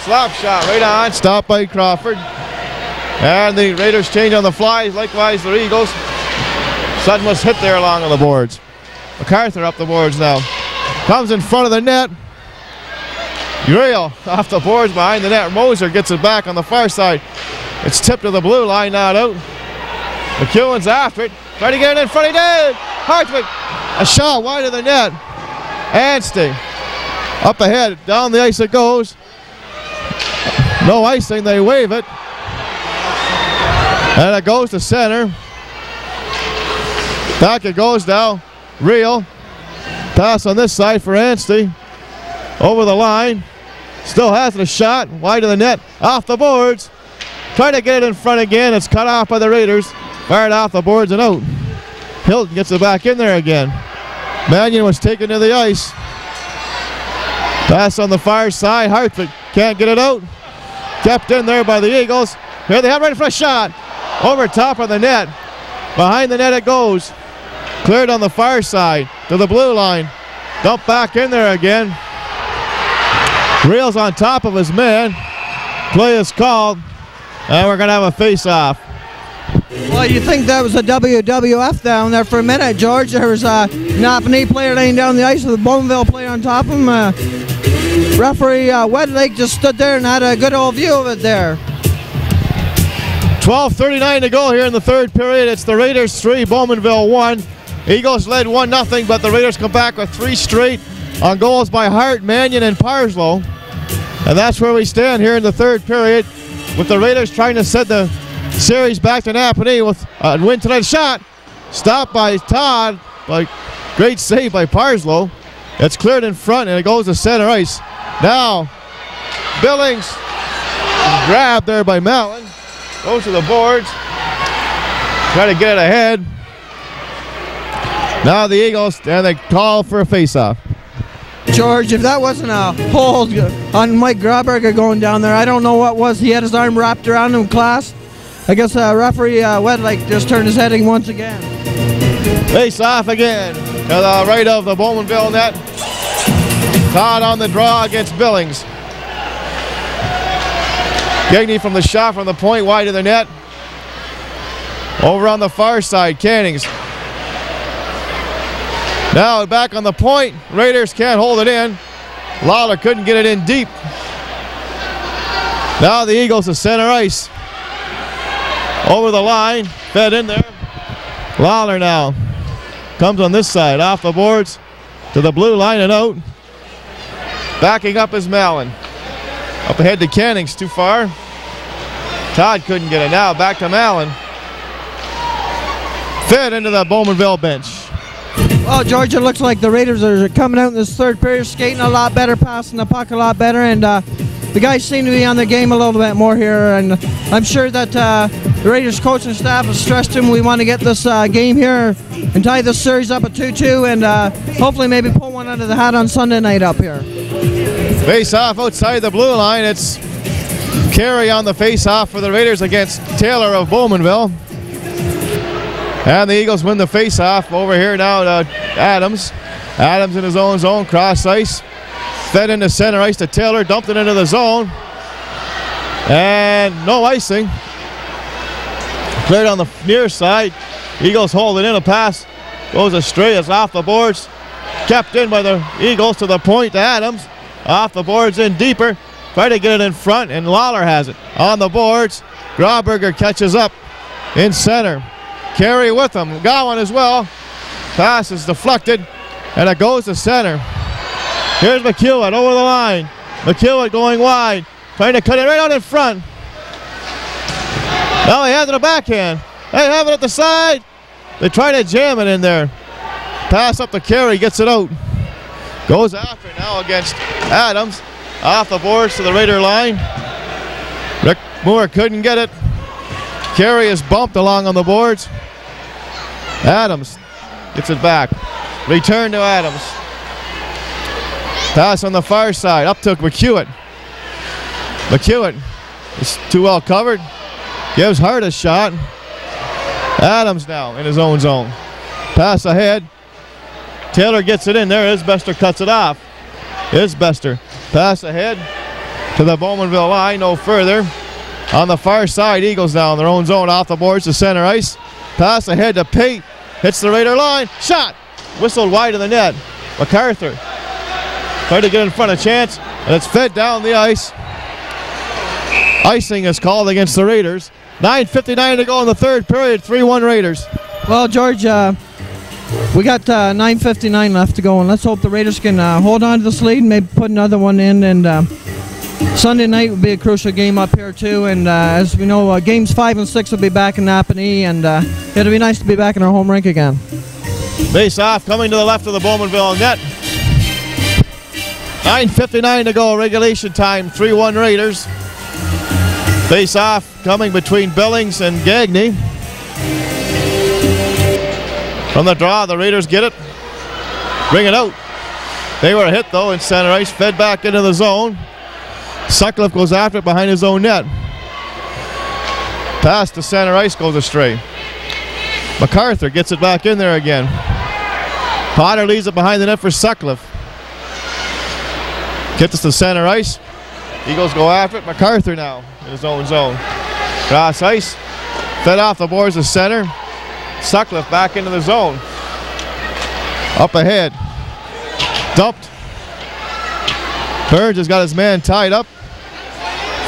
Slap shot right on. Stopped by Crawford. And the Raiders change on the fly. Likewise the Eagles. Sutton was hit there along on the boards. MacArthur up the boards now. Comes in front of the net. Uriel off the boards behind the net. Moser gets it back on the far side. It's tipped to the blue line, not out. McEwen's after it. Trying to get it in front. He did. Hartwick. A shot wide of the net. Anstey. Up ahead. Down the ice it goes. No icing. They wave it. And it goes to center. Back it goes now. Real. Pass on this side for Anstey. Over the line. Still has it. A shot wide of the net. Off the boards. Trying to get it in front again. It's cut off by the Raiders. Fired off the boards and out. Hilton gets it back in there again. Mannion was taken to the ice. Pass on the far side. Hartford can't get it out. Kept in there by the Eagles. Here they have ready for a shot. Over top of the net. Behind the net it goes. Cleared on the far side to the blue line. Dumped back in there again. Reel's on top of his man. Play is called. And we're going to have a face-off. Well, you think that was a WWF down there for a minute, George. There was a Napanee player laying down the ice with a Bowmanville player on top of him. Referee Wedlake just stood there and had a good old view of it there. 12:39 to go here in the third period. It's the Raiders 3, Bowmanville 1. Eagles led 1-0, but the Raiders come back with 3 straight on goals by Hart, Mannion, and Parslow. And that's where we stand here in the third period, with the Raiders trying to set the series back to Napanee with a win tonight. Shot stopped by Todd, but great save by Parslow. It's cleared in front and it goes to center ice. Now Billings grabbed there by Mallon. Goes to the boards. Try to get it ahead. Now the Eagles, and they call for a face-off. George, if that wasn't a hold on Mike Graberger going down there, I don't know what was. He had his arm wrapped around him, class. I guess referee Wedlake just turned his heading once again. Face-off again to the right of the Bowmanville net. Todd on the draw against Billings. Gagne from the shot from the point, wide of the net. Over on the far side, Cannings. Now back on the point. Raiders can't hold it in. Lawler couldn't get it in deep. Now the Eagles to center ice. Over the line, fed in there. Lawler now comes on this side, off the boards to the blue line and out. Backing up is Mallon. Up ahead to Cannings, too far. Todd couldn't get it now. Back to Mallon. Fed into the Bowmanville bench. Well, George, it looks like the Raiders are coming out in this third period, skating a lot better, passing the puck a lot better, and the guys seem to be on their game a little bit more here. And I'm sure that the Raiders coaching staff has stressed him. We want to get this game here and tie this series up at 2-2, and hopefully maybe pull one out of the hat on Sunday night up here. Face off outside the blue line. It's Carey on the face-off for the Raiders against Taylor of Bowmanville. And the Eagles win the face-off. Over here now to Adams. Adams in his own zone, cross ice. Fed into center ice to Taylor, dumped it into the zone. And no icing. Cleared on the near side. Eagles hold it in. A pass goes astray. It's off the boards. Kept in by the Eagles to the point to Adams. Off the boards in deeper. Try to get it in front, and Lawler has it. On the boards. Grauberger catches up in center. Carey with him. Got one as well. Pass is deflected, and it goes to center. Here's McQuat over the line. McQuat going wide. Trying to cut it right out in front. Now he has it a backhand. They have it at the side. They try to jam it in there. Pass up to Carey, gets it out. Goes after now against Adams. Off the boards to the Raider line. Rick Moore couldn't get it. Carey is bumped along on the boards. Adams gets it back. Return to Adams. Pass on the far side. Up to McQuat. McQuat is too well covered. Gives Hart a shot. Adams now in his own zone. Pass ahead. Taylor gets it in there. Isbester cuts it off. Isbester. Pass ahead to the Bowmanville line. No further. On the far side, Eagles now in their own zone. Off the boards to center ice. Pass ahead to Pate. Hits the Raider line. Shot. Whistled wide of the net. MacArthur tried to get in front of Chance, and it's fed down the ice. Icing is called against the Raiders. 9:59 to go in the third period. 3-1 Raiders. Well, George, we got 9:59 left to go, and let's hope the Raiders can hold on to this lead and maybe put another one in. And Sunday night will be a crucial game up here too. And as we know, games 5 and 6 will be back in Napanee, and it'll be nice to be back in our home rink again. Face off coming to the left of the Bowmanville net. 9:59 to go, regulation time. 3-1 Raiders. Face off coming between Billings and Gagne. From the draw, the Raiders get it. Bring it out. They were hit though in center ice. Fed back into the zone. Sutcliffe goes after it behind his own net. Pass to center ice goes astray. MacArthur gets it back in there again. Potter leaves it behind the net for Sutcliffe. Gets us to center ice. Eagles go after it. MacArthur now in his own zone. Cross ice. Fed off the boards to center. Sutcliffe back into the zone. Up ahead. Dumped. Burns has got his man tied up.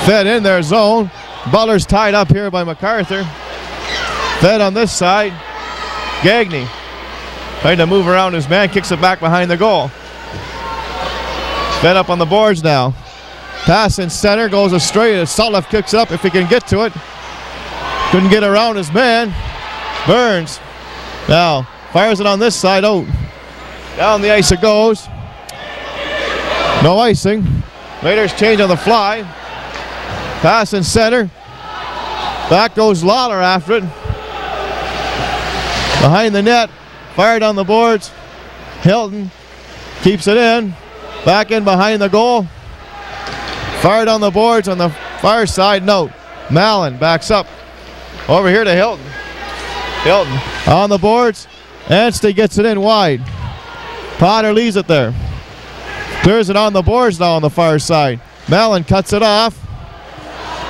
Fed in their zone. Butler's tied up here by MacArthur. Fed on this side. Gagne trying to move around his man. Kicks it back behind the goal. Fed up on the boards now. Pass in center, goes astray. Sutcliffe kicks up if he can get to it. Couldn't get around his man. Burns now fires it on this side out. Down the ice it goes. No icing. Raiders change on the fly. Pass in center. Back goes Lawler after it. Behind the net. Fired on the boards. Hilton keeps it in. Back in behind the goal. Fired on the boards on the far side. No. Mallon backs up. Over here to Hilton. Hilton on the boards. Anstey gets it in wide. Potter leaves it there. Clears it on the boards now on the far side. Mallon cuts it off.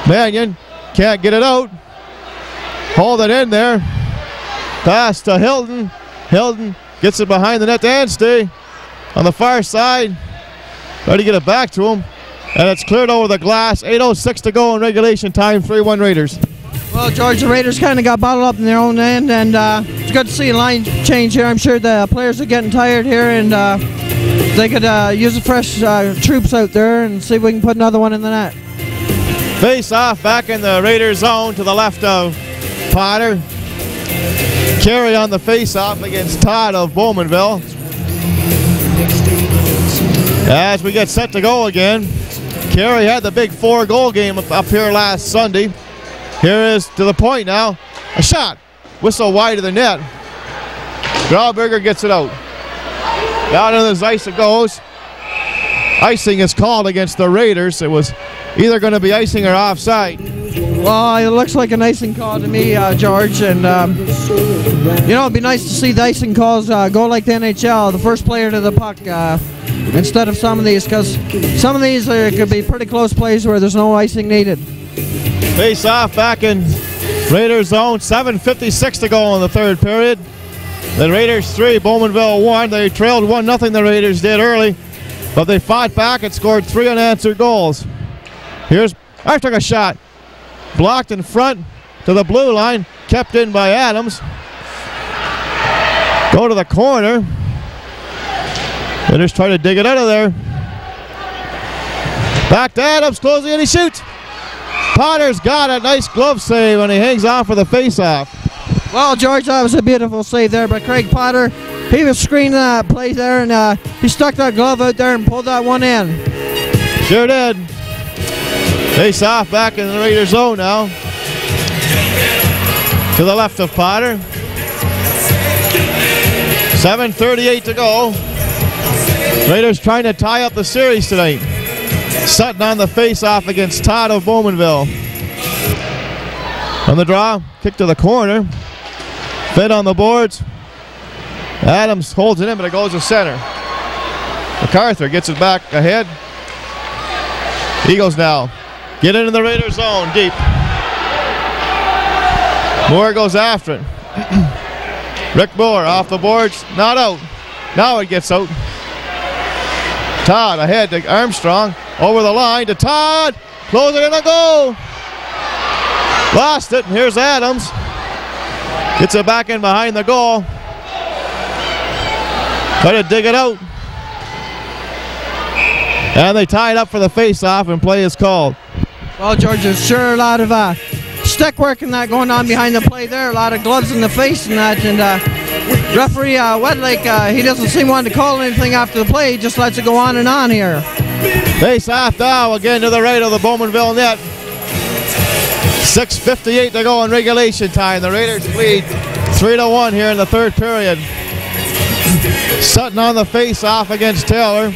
Mannion can't get it out. Hold it in there. Pass to Hilton. Hilton gets it behind the net to Anstey. On the far side. Try to get it back to him. And it's cleared over the glass. 8:06 to go in regulation time. 3-1 Raiders. Well, George, the Raiders kind of got bottled up in their own end, and it's good to see a line change here. I'm sure the players are getting tired here, and they could use the fresh troops out there and see if we can put another one in the net. Face off back in the Raiders zone to the left of Potter. Carey on the face off against Todd of Bowmanville. As we get set to go again, Carey had the big 4-goal game up here last Sunday. Here is to the point now. A shot. Whistle wide of the net. Grauberger gets it out. Down into the ice it goes. icing is called against the Raiders. It was either going to be icing or offside. Well, it looks like an icing call to me, George, and you know, it'd be nice to see the icing calls go like the NHL, the first player to the puck, instead of some of these, because some of these could be pretty close plays where there's no icing needed. Face off back in Raiders zone, 7:56 to go in the third period. The Raiders 3, Bowmanville 1. They trailed 1-0, the Raiders did early, but they fought back and scored 3 unanswered goals. Here's Armstrong, a shot. Blocked in front to the blue line, kept in by Adams. Go to the corner. Raiders try to dig it out of there. Back to Adams, closing and he shoots. Potter's got a nice glove save and he hangs off for the face-off. Well, George, that was a beautiful save there by Craig Potter. He was screening that play there, and he stuck that glove out there and pulled that one in. Sure did. Face off back in the Raiders zone now. To the left of Potter. 7:38 to go. Raiders trying to tie up the series tonight. Sutton on the face-off against Todd of Bowmanville. On the draw, kick to the corner. Fed on the boards. Adams holds it in, but it goes to center. MacArthur gets it back ahead. Eagles now get into the Raiders zone deep. Moore goes after it. Rick Moore off the boards, not out. Now it gets out. Todd ahead to Armstrong, over the line to Todd, closing in a goal. Lost it, here's Adams. Gets it back in behind the goal. Try to dig it out. And they tie it up for the face-off and play is called. Well, George, there's sure a lot of stick work and that going on behind the play there. A lot of gloves in the face and that. And referee Wedlake, he doesn't seem wanting to call anything after the play. He just lets it go on and on here. Face-off now again to the right of the Bowmanville net. 6:58 to go in regulation time. The Raiders lead 3-1 here in the third period. Sutton on the face-off against Taylor.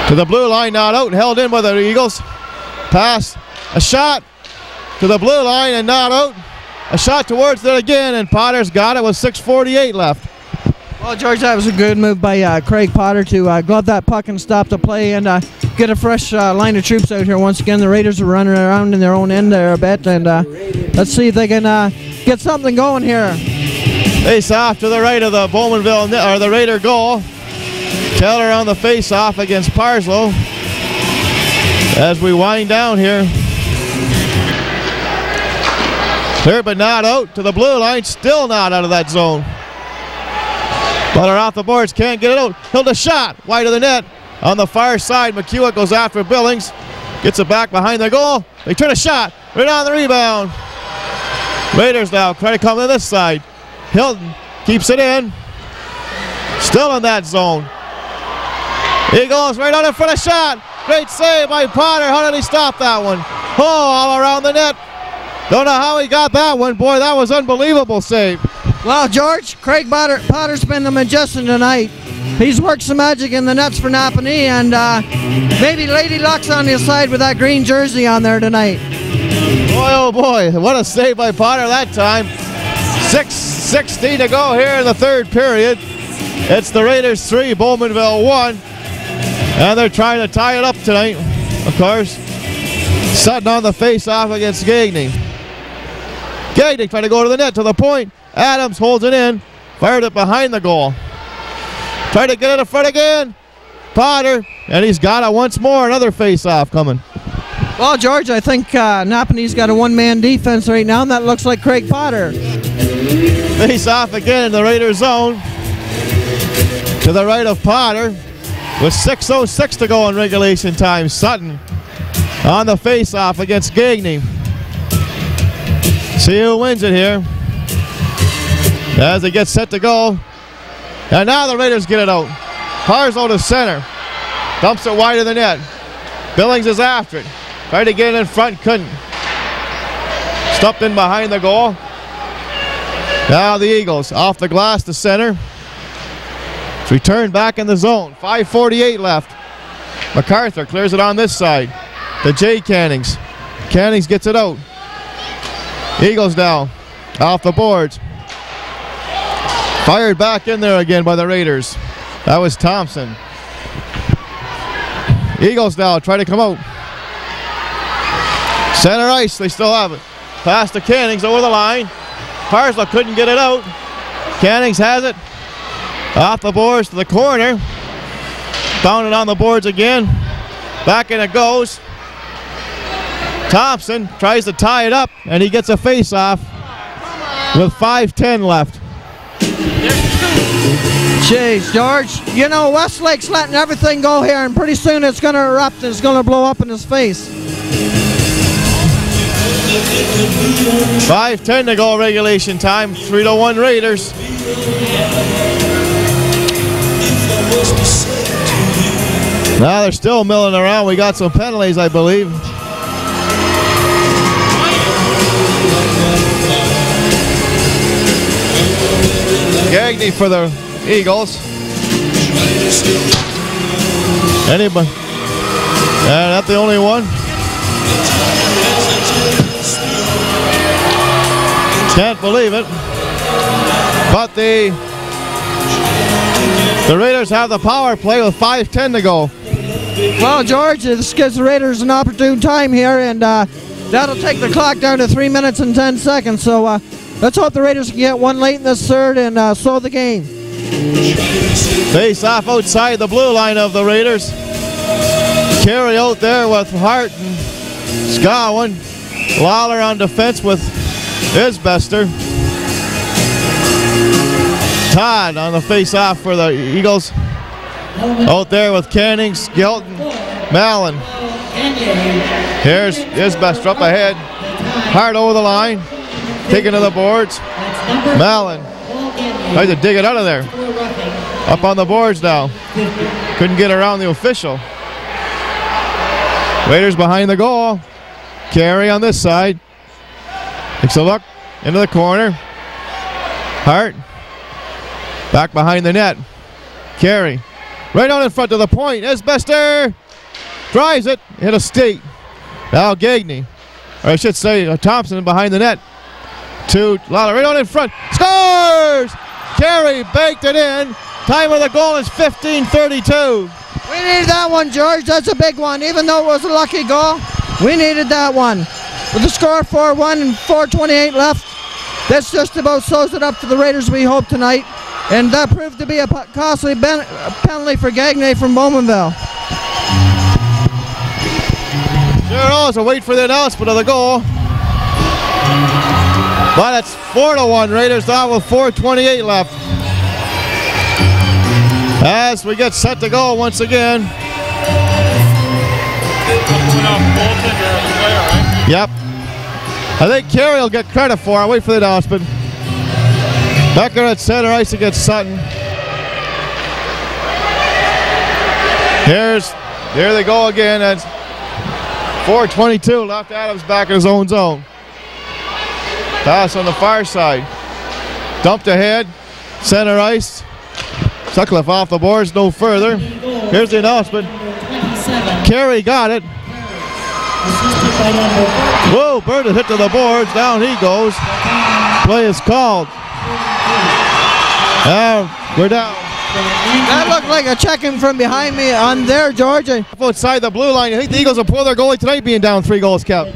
To the blue line, not out, held in by the Eagles. Pass, a shot to the blue line and not out. A shot towards it again, and Potter's got it with 6:48 left. Well, George, that was a good move by Craig Potter to glove that puck and stop the play and get a fresh line of troops out here. Once again, the Raiders are running around in their own end there a bit, and let's see if they can get something going here. Face off to the right of the Bowmanville, or the Raider goal. Taylor on the face-off against Parslow. As we wind down here. Clear but not out to the blue line. Still not out of that zone. Butter off the boards. Can't get it out. Held a shot wide of the net. On the far side, McQuat goes after Billings. Gets it back behind the goal. They turn a shot. Right on the rebound. Raiders now try to come to this side. Hilton keeps it in. Still in that zone. He goes right on in front of shot. Great save by Potter. How did he stop that one? Oh, all around the net. Don't know how he got that one. Boy, that was unbelievable save. Well, George, Craig Potter's been the magician tonight. He's worked some magic in the nets for Napanee, and maybe Lady Luck's on his side with that green jersey on there tonight. Boy, oh boy, what a save by Potter that time. 6:60 to go here in the third period. It's the Raiders 3, Bowmanville 1. And they're trying to tie it up tonight, of course. Sutton on the face-off against Gagney. Gagney trying to go to the net, to the point. Adams holds it in, fired it behind the goal. Trying to get it in front again. Potter, and he's got it once more. Another face-off coming. Well, George, I think Napanee's got a one-man defense right now, and that looks like Craig Potter. Face-off again in the Raiders zone. To the right of Potter. With 6:06 to go in regulation time. Sutton on the face-off against Gagney. See who wins it here. As it gets set to go. And now the Raiders get it out. Parslow to center. Dumps it wide of the net. Billings is after it. Tried to get it in front, couldn't. Stuffed in behind the goal. Now the Eagles off the glass to center. It's returned back in the zone. 5:48 left. MacArthur clears it on this side to Jay Cannings. Cannings gets it out. Eagles now off the boards. Fired back in there again by the Raiders. That was Thompson. Eagles now try to come out. Center ice, they still have it. Pass to Cannings over the line. Parslow couldn't get it out. Cannings has it. Off the boards to the corner. Found it on the boards again. Back in it goes. Thompson tries to tie it up, and he gets a face-off with 5:10 left. Jeez, George, you know, Westlake's letting everything go here, and pretty soon it's going to erupt and it's going to blow up in his face. 5:10 to go regulation time. 3-1 Raiders. Now they're still milling around. We got some penalties, I believe. Gagne for the Eagles. Anybody? Not the only one. Can't believe it. But the Raiders have the power play with 5:10 to go. Well, George, this gives the Raiders an opportune time here, and that'll take the clock down to 3 minutes and 10 seconds. So let's hope the Raiders can get one late in this third and slow the game. Face off outside the blue line of the Raiders. Carey out there with Hart and Scowen. Lawler on defense with Isbester. Todd on the face-off for the Eagles. Out there with Cannings, Gilton, Mallon. Here's Isbester up ahead. Hart over the line. Taking to the boards. Mallon tries to dig it out of there. Up on the boards now. Couldn't get around the official. Raiders behind the goal. Carey on this side. Takes a look into the corner. Hart. Back behind the net. Carey. Right on in front to the point. Isbester drives it. Hit a skate. Now Gagne. Or I should say Thompson behind the net. To Lawler. Right on in front. Scores! Carey baked it in. Time of the goal is 15:32. We needed that one, George. That's a big one. Even though it was a lucky goal, we needed that one. With the score 4-1 and 4:28 left, this just about sews it up for the Raiders, we hope, tonight. And that proved to be a costly penalty for Gagne from Bowmanville. Sure also wait for the announcement of the goal. But it's 4-1 Raiders down with 4:28 left. As we get set to go once again. Yep. I think Carey will get credit for it. Wait for the announcement. Becker at center ice against Sutton. Here they go again. It's 4:22 left. Adams back in his own zone. Pass on the far side. Dumped ahead. Center ice. Sutcliffe off the boards, no further. Here's the announcement. Carey got it. Whoa, Bird hit to the boards. Down he goes. Play is called. We're down. That looked like a check-in from behind me on there, George. Outside the blue line. You think the Eagles will pull their goalie tonight being down 3 goals, Cap?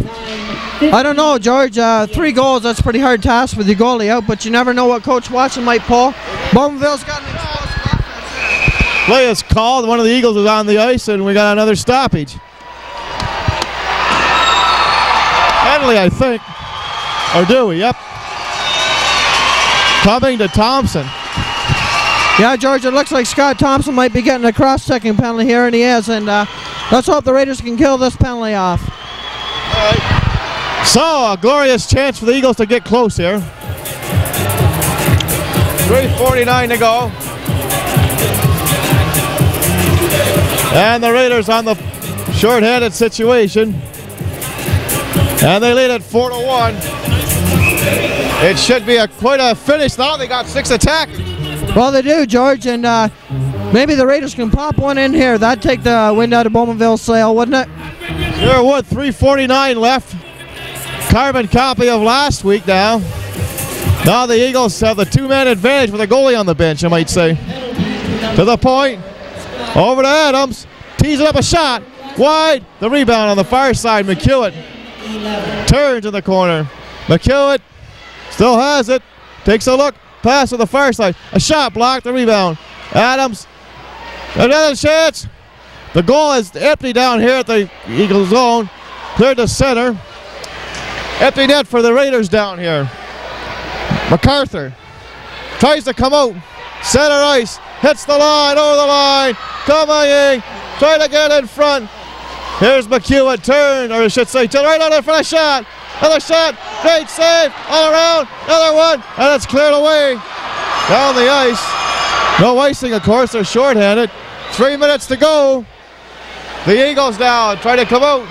I don't know, George. 3 goals, that's a pretty hard task with your goalie out, but you never know what Coach Watson might pull. Bowmanville's got an explosive offense. Play is called. One of the Eagles is on the ice, and we got another stoppage. Penalty, I think. Or do we? Yep. Coming to Thompson. Yeah, George, it looks like Scott Thompson might be getting a cross-checking penalty here, and he is. And let's hope the Raiders can kill this penalty off. All right. So, a glorious chance for the Eagles to get close here. 3:49 to go. And the Raiders on the short-handed situation. And they lead at 4-1. It should be quite a finish now. They got 6 attacks. Well, they do, George, and maybe the Raiders can pop one in here. That'd take the wind out of Bowmanville's sail, wouldn't it? Sure would. 3:49 left. Carbon copy of last week now. Now the Eagles have the two-man advantage with a goalie on the bench, I might say. To the point. Over to Adams. Tees it up a shot. Wide. The rebound on the far side. McQuat turns in the corner. McQuat still has it. Takes a look. Pass to the far side. A shot blocked. The rebound. Adams. Another chance. The goal is empty down here at the Eagles zone. Cleared to center. Empty net for the Raiders down here. MacArthur tries to come out. Center ice. Hits the line. Over the line. Coming. Trying to get in front. Here's McQuat. Turn, or I should say, right on in front of shot. Another shot. Great save. All around. Another one. And it's cleared away. Down the ice. No icing, of course. They're shorthanded. 3 minutes to go. The Eagles now try to come out.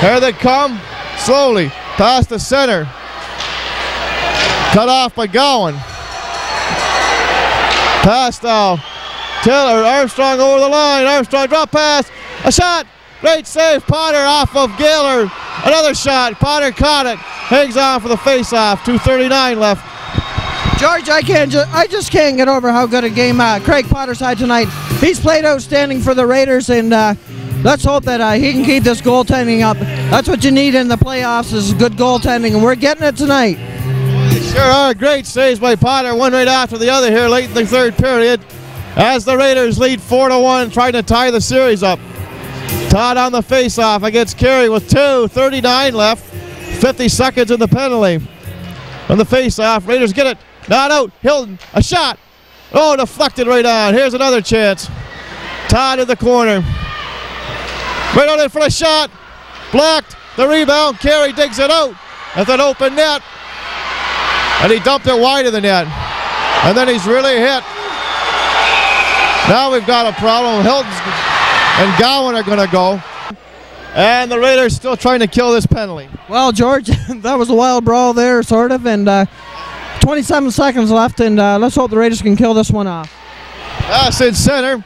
Here they come. Slowly. Past the center. Cut off by Gowan. Pass now. Taylor. Armstrong over the line. Armstrong drop pass. A shot. Great save. Potter off of Gaylor. Another shot. Potter caught it. Hangs on for the face-off. 2:39 left. George, I just can't get over how good a game Craig Potter's had tonight. He's played outstanding for the Raiders, and let's hope that he can keep this goaltending up. That's what you need in the playoffs, is good goaltending, and we're getting it tonight. They sure are. Great saves by Potter, one right after the other here late in the third period, as the Raiders lead 4-1, trying to tie the series up. Todd on the face-off against Carey with 2:39 left. 50 seconds in the penalty. On the face-off, Raiders get it. Not out. Hilton, a shot. Oh, deflected right on. Here's another chance. Todd in the corner. Right on in for a shot. Blocked. The rebound. Carey digs it out. At that open net. And he dumped it wide of the net. And then he's really hit. Now we've got a problem. Hilton and Gowan are going to go. And the Raiders still trying to kill this penalty. Well, George, that was a wild brawl there, sort of, and 27 seconds left, and let's hope the Raiders can kill this one off. Pass in center.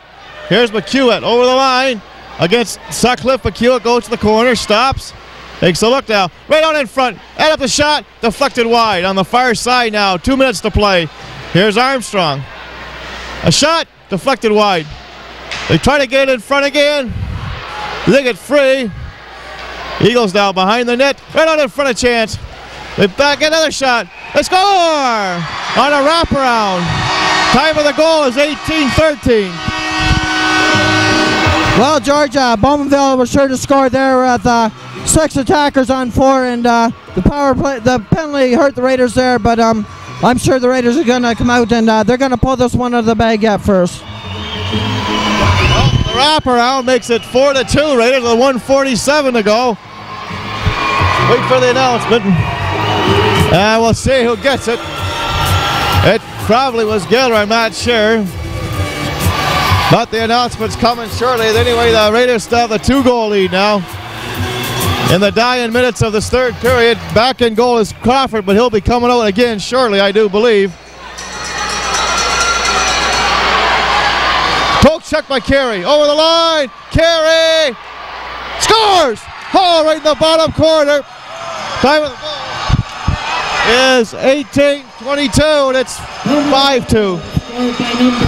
Here's McQuat over the line against Sutcliffe. McQuat goes to the corner, stops, takes a look now. Right on in front. Add up the shot. Deflected wide on the far side now. 2 minutes to play. Here's Armstrong. A shot. Deflected wide. They try to get it in front again. They get free. Eagles now behind the net. Right on in front of chance. They back another shot. They score on a wraparound. Time of the goal is 18-13. Well, George, Bowmanville was sure to score there with 6 attackers on 4, and the penalty hurt the Raiders there, but I'm sure the Raiders are going to come out and they're going to pull this one out of the bag yet first. Well, the wraparound makes it 4-2 Raiders with 1:47 to go. Wait for the announcement. And we'll see who gets it. It probably was Gaylor, I'm not sure. But the announcement's coming shortly. Anyway, the Raiders still have the 2-goal lead now. In the dying minutes of this third period, back in goal is Crawford, but he'll be coming out again shortly, I do believe. Poke check by Carey. Over the line. Carey scores! Oh, right in the bottom corner. Time of the goal is 18-22, and it's 5-2.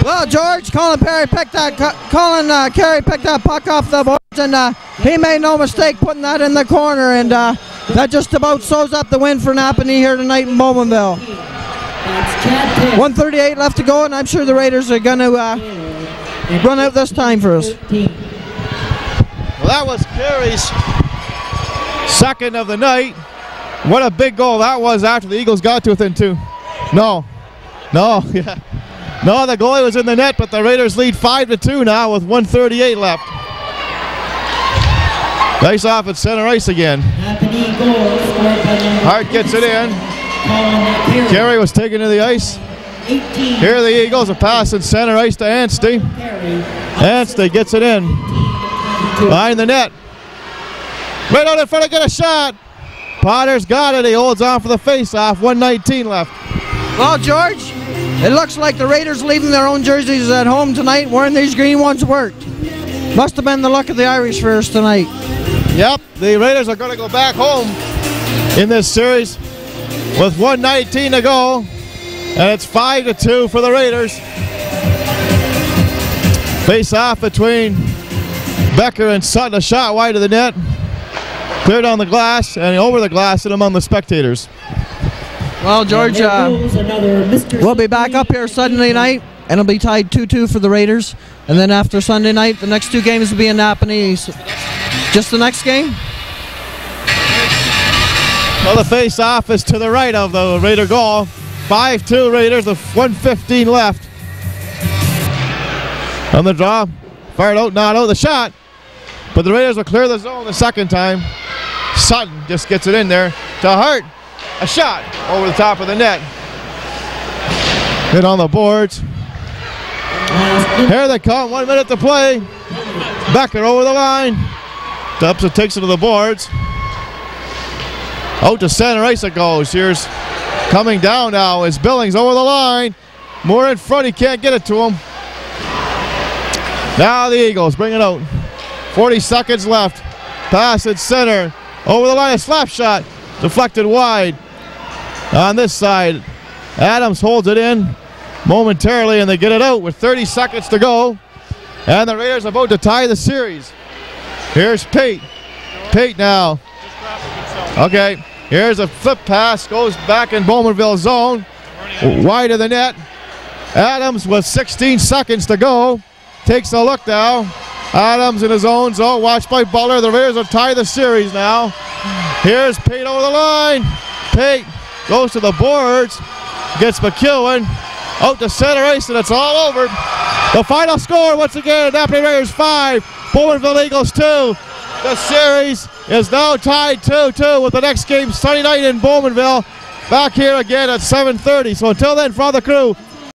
Well, George, Colin Carey picked that puck off the boards, and he made no mistake putting that in the corner, and that just about sews up the win for Napanee here tonight in Bowmanville. 1:38 left to go, and I'm sure the Raiders are going to run out this time for us. Well, that was Carey's second of the night. What a big goal that was after the Eagles got to within 2. No, yeah. No, the goalie was in the net, but the Raiders lead 5-2 now with 1:38 left. Nice off at center ice again. Hart gets it in. Carey was taken to the ice. Here are the Eagles, a pass in center ice to Anstey. Anstey gets it in. Behind the net. Right out in front to get a shot. Potter's got it. He holds on for the face-off. 1:19 left. Well, George, it looks like the Raiders leaving their own jerseys at home tonight, wearing these green ones worked. Must have been the luck of the Irish for us tonight. Yep, the Raiders are going to go back home in this series with 1:19 to go, and it's 5-2 for the Raiders. Face off between Becker and Sutton, a shot wide of the net. Cleared on the glass and over the glass and among the spectators. Well, George, we'll be back up here Sunday night, and it'll be tied 2-2 for the Raiders. And then after Sunday night, the next two games will be in Napanee. So just the next game? Well, the face-off is to the right of the Raider goal. 5-2 Raiders with 1:15 left. On the draw, fired out, not out the shot. But the Raiders will clear the zone the second time. Sutton just gets it in there to Hart. A shot over the top of the net. Hit on the boards. Here they come, 1 minute to play. Becker over the line. Dubs it, takes it to the boards. Out to center ice it goes. Here's coming down now is Billings over the line. More in front, he can't get it to him. Now the Eagles bring it out. 40 seconds left. Pass at center. Over the line, a slap shot. Deflected wide. On this side, Adams holds it in momentarily, and they get it out with 30 seconds to go. And the Raiders are about to tie the series. Here's Pate. Pate now. Okay, here's a flip pass. Goes back in Bowmanville zone. Wide of the net. Adams with 16 seconds to go. Takes a look now. Adams in his own zone. Watched by Butler. The Raiders will tie the series now. Here's Pate over the line. Pate goes to the boards. Gets McEwen. Out to center ice, and it's all over. The final score once again, Napanee Raiders 5, Bowmanville Eagles 2. The series is now tied 2-2 with the next game Sunday night in Bowmanville. Back here again at 7:30. So until then, from the crew,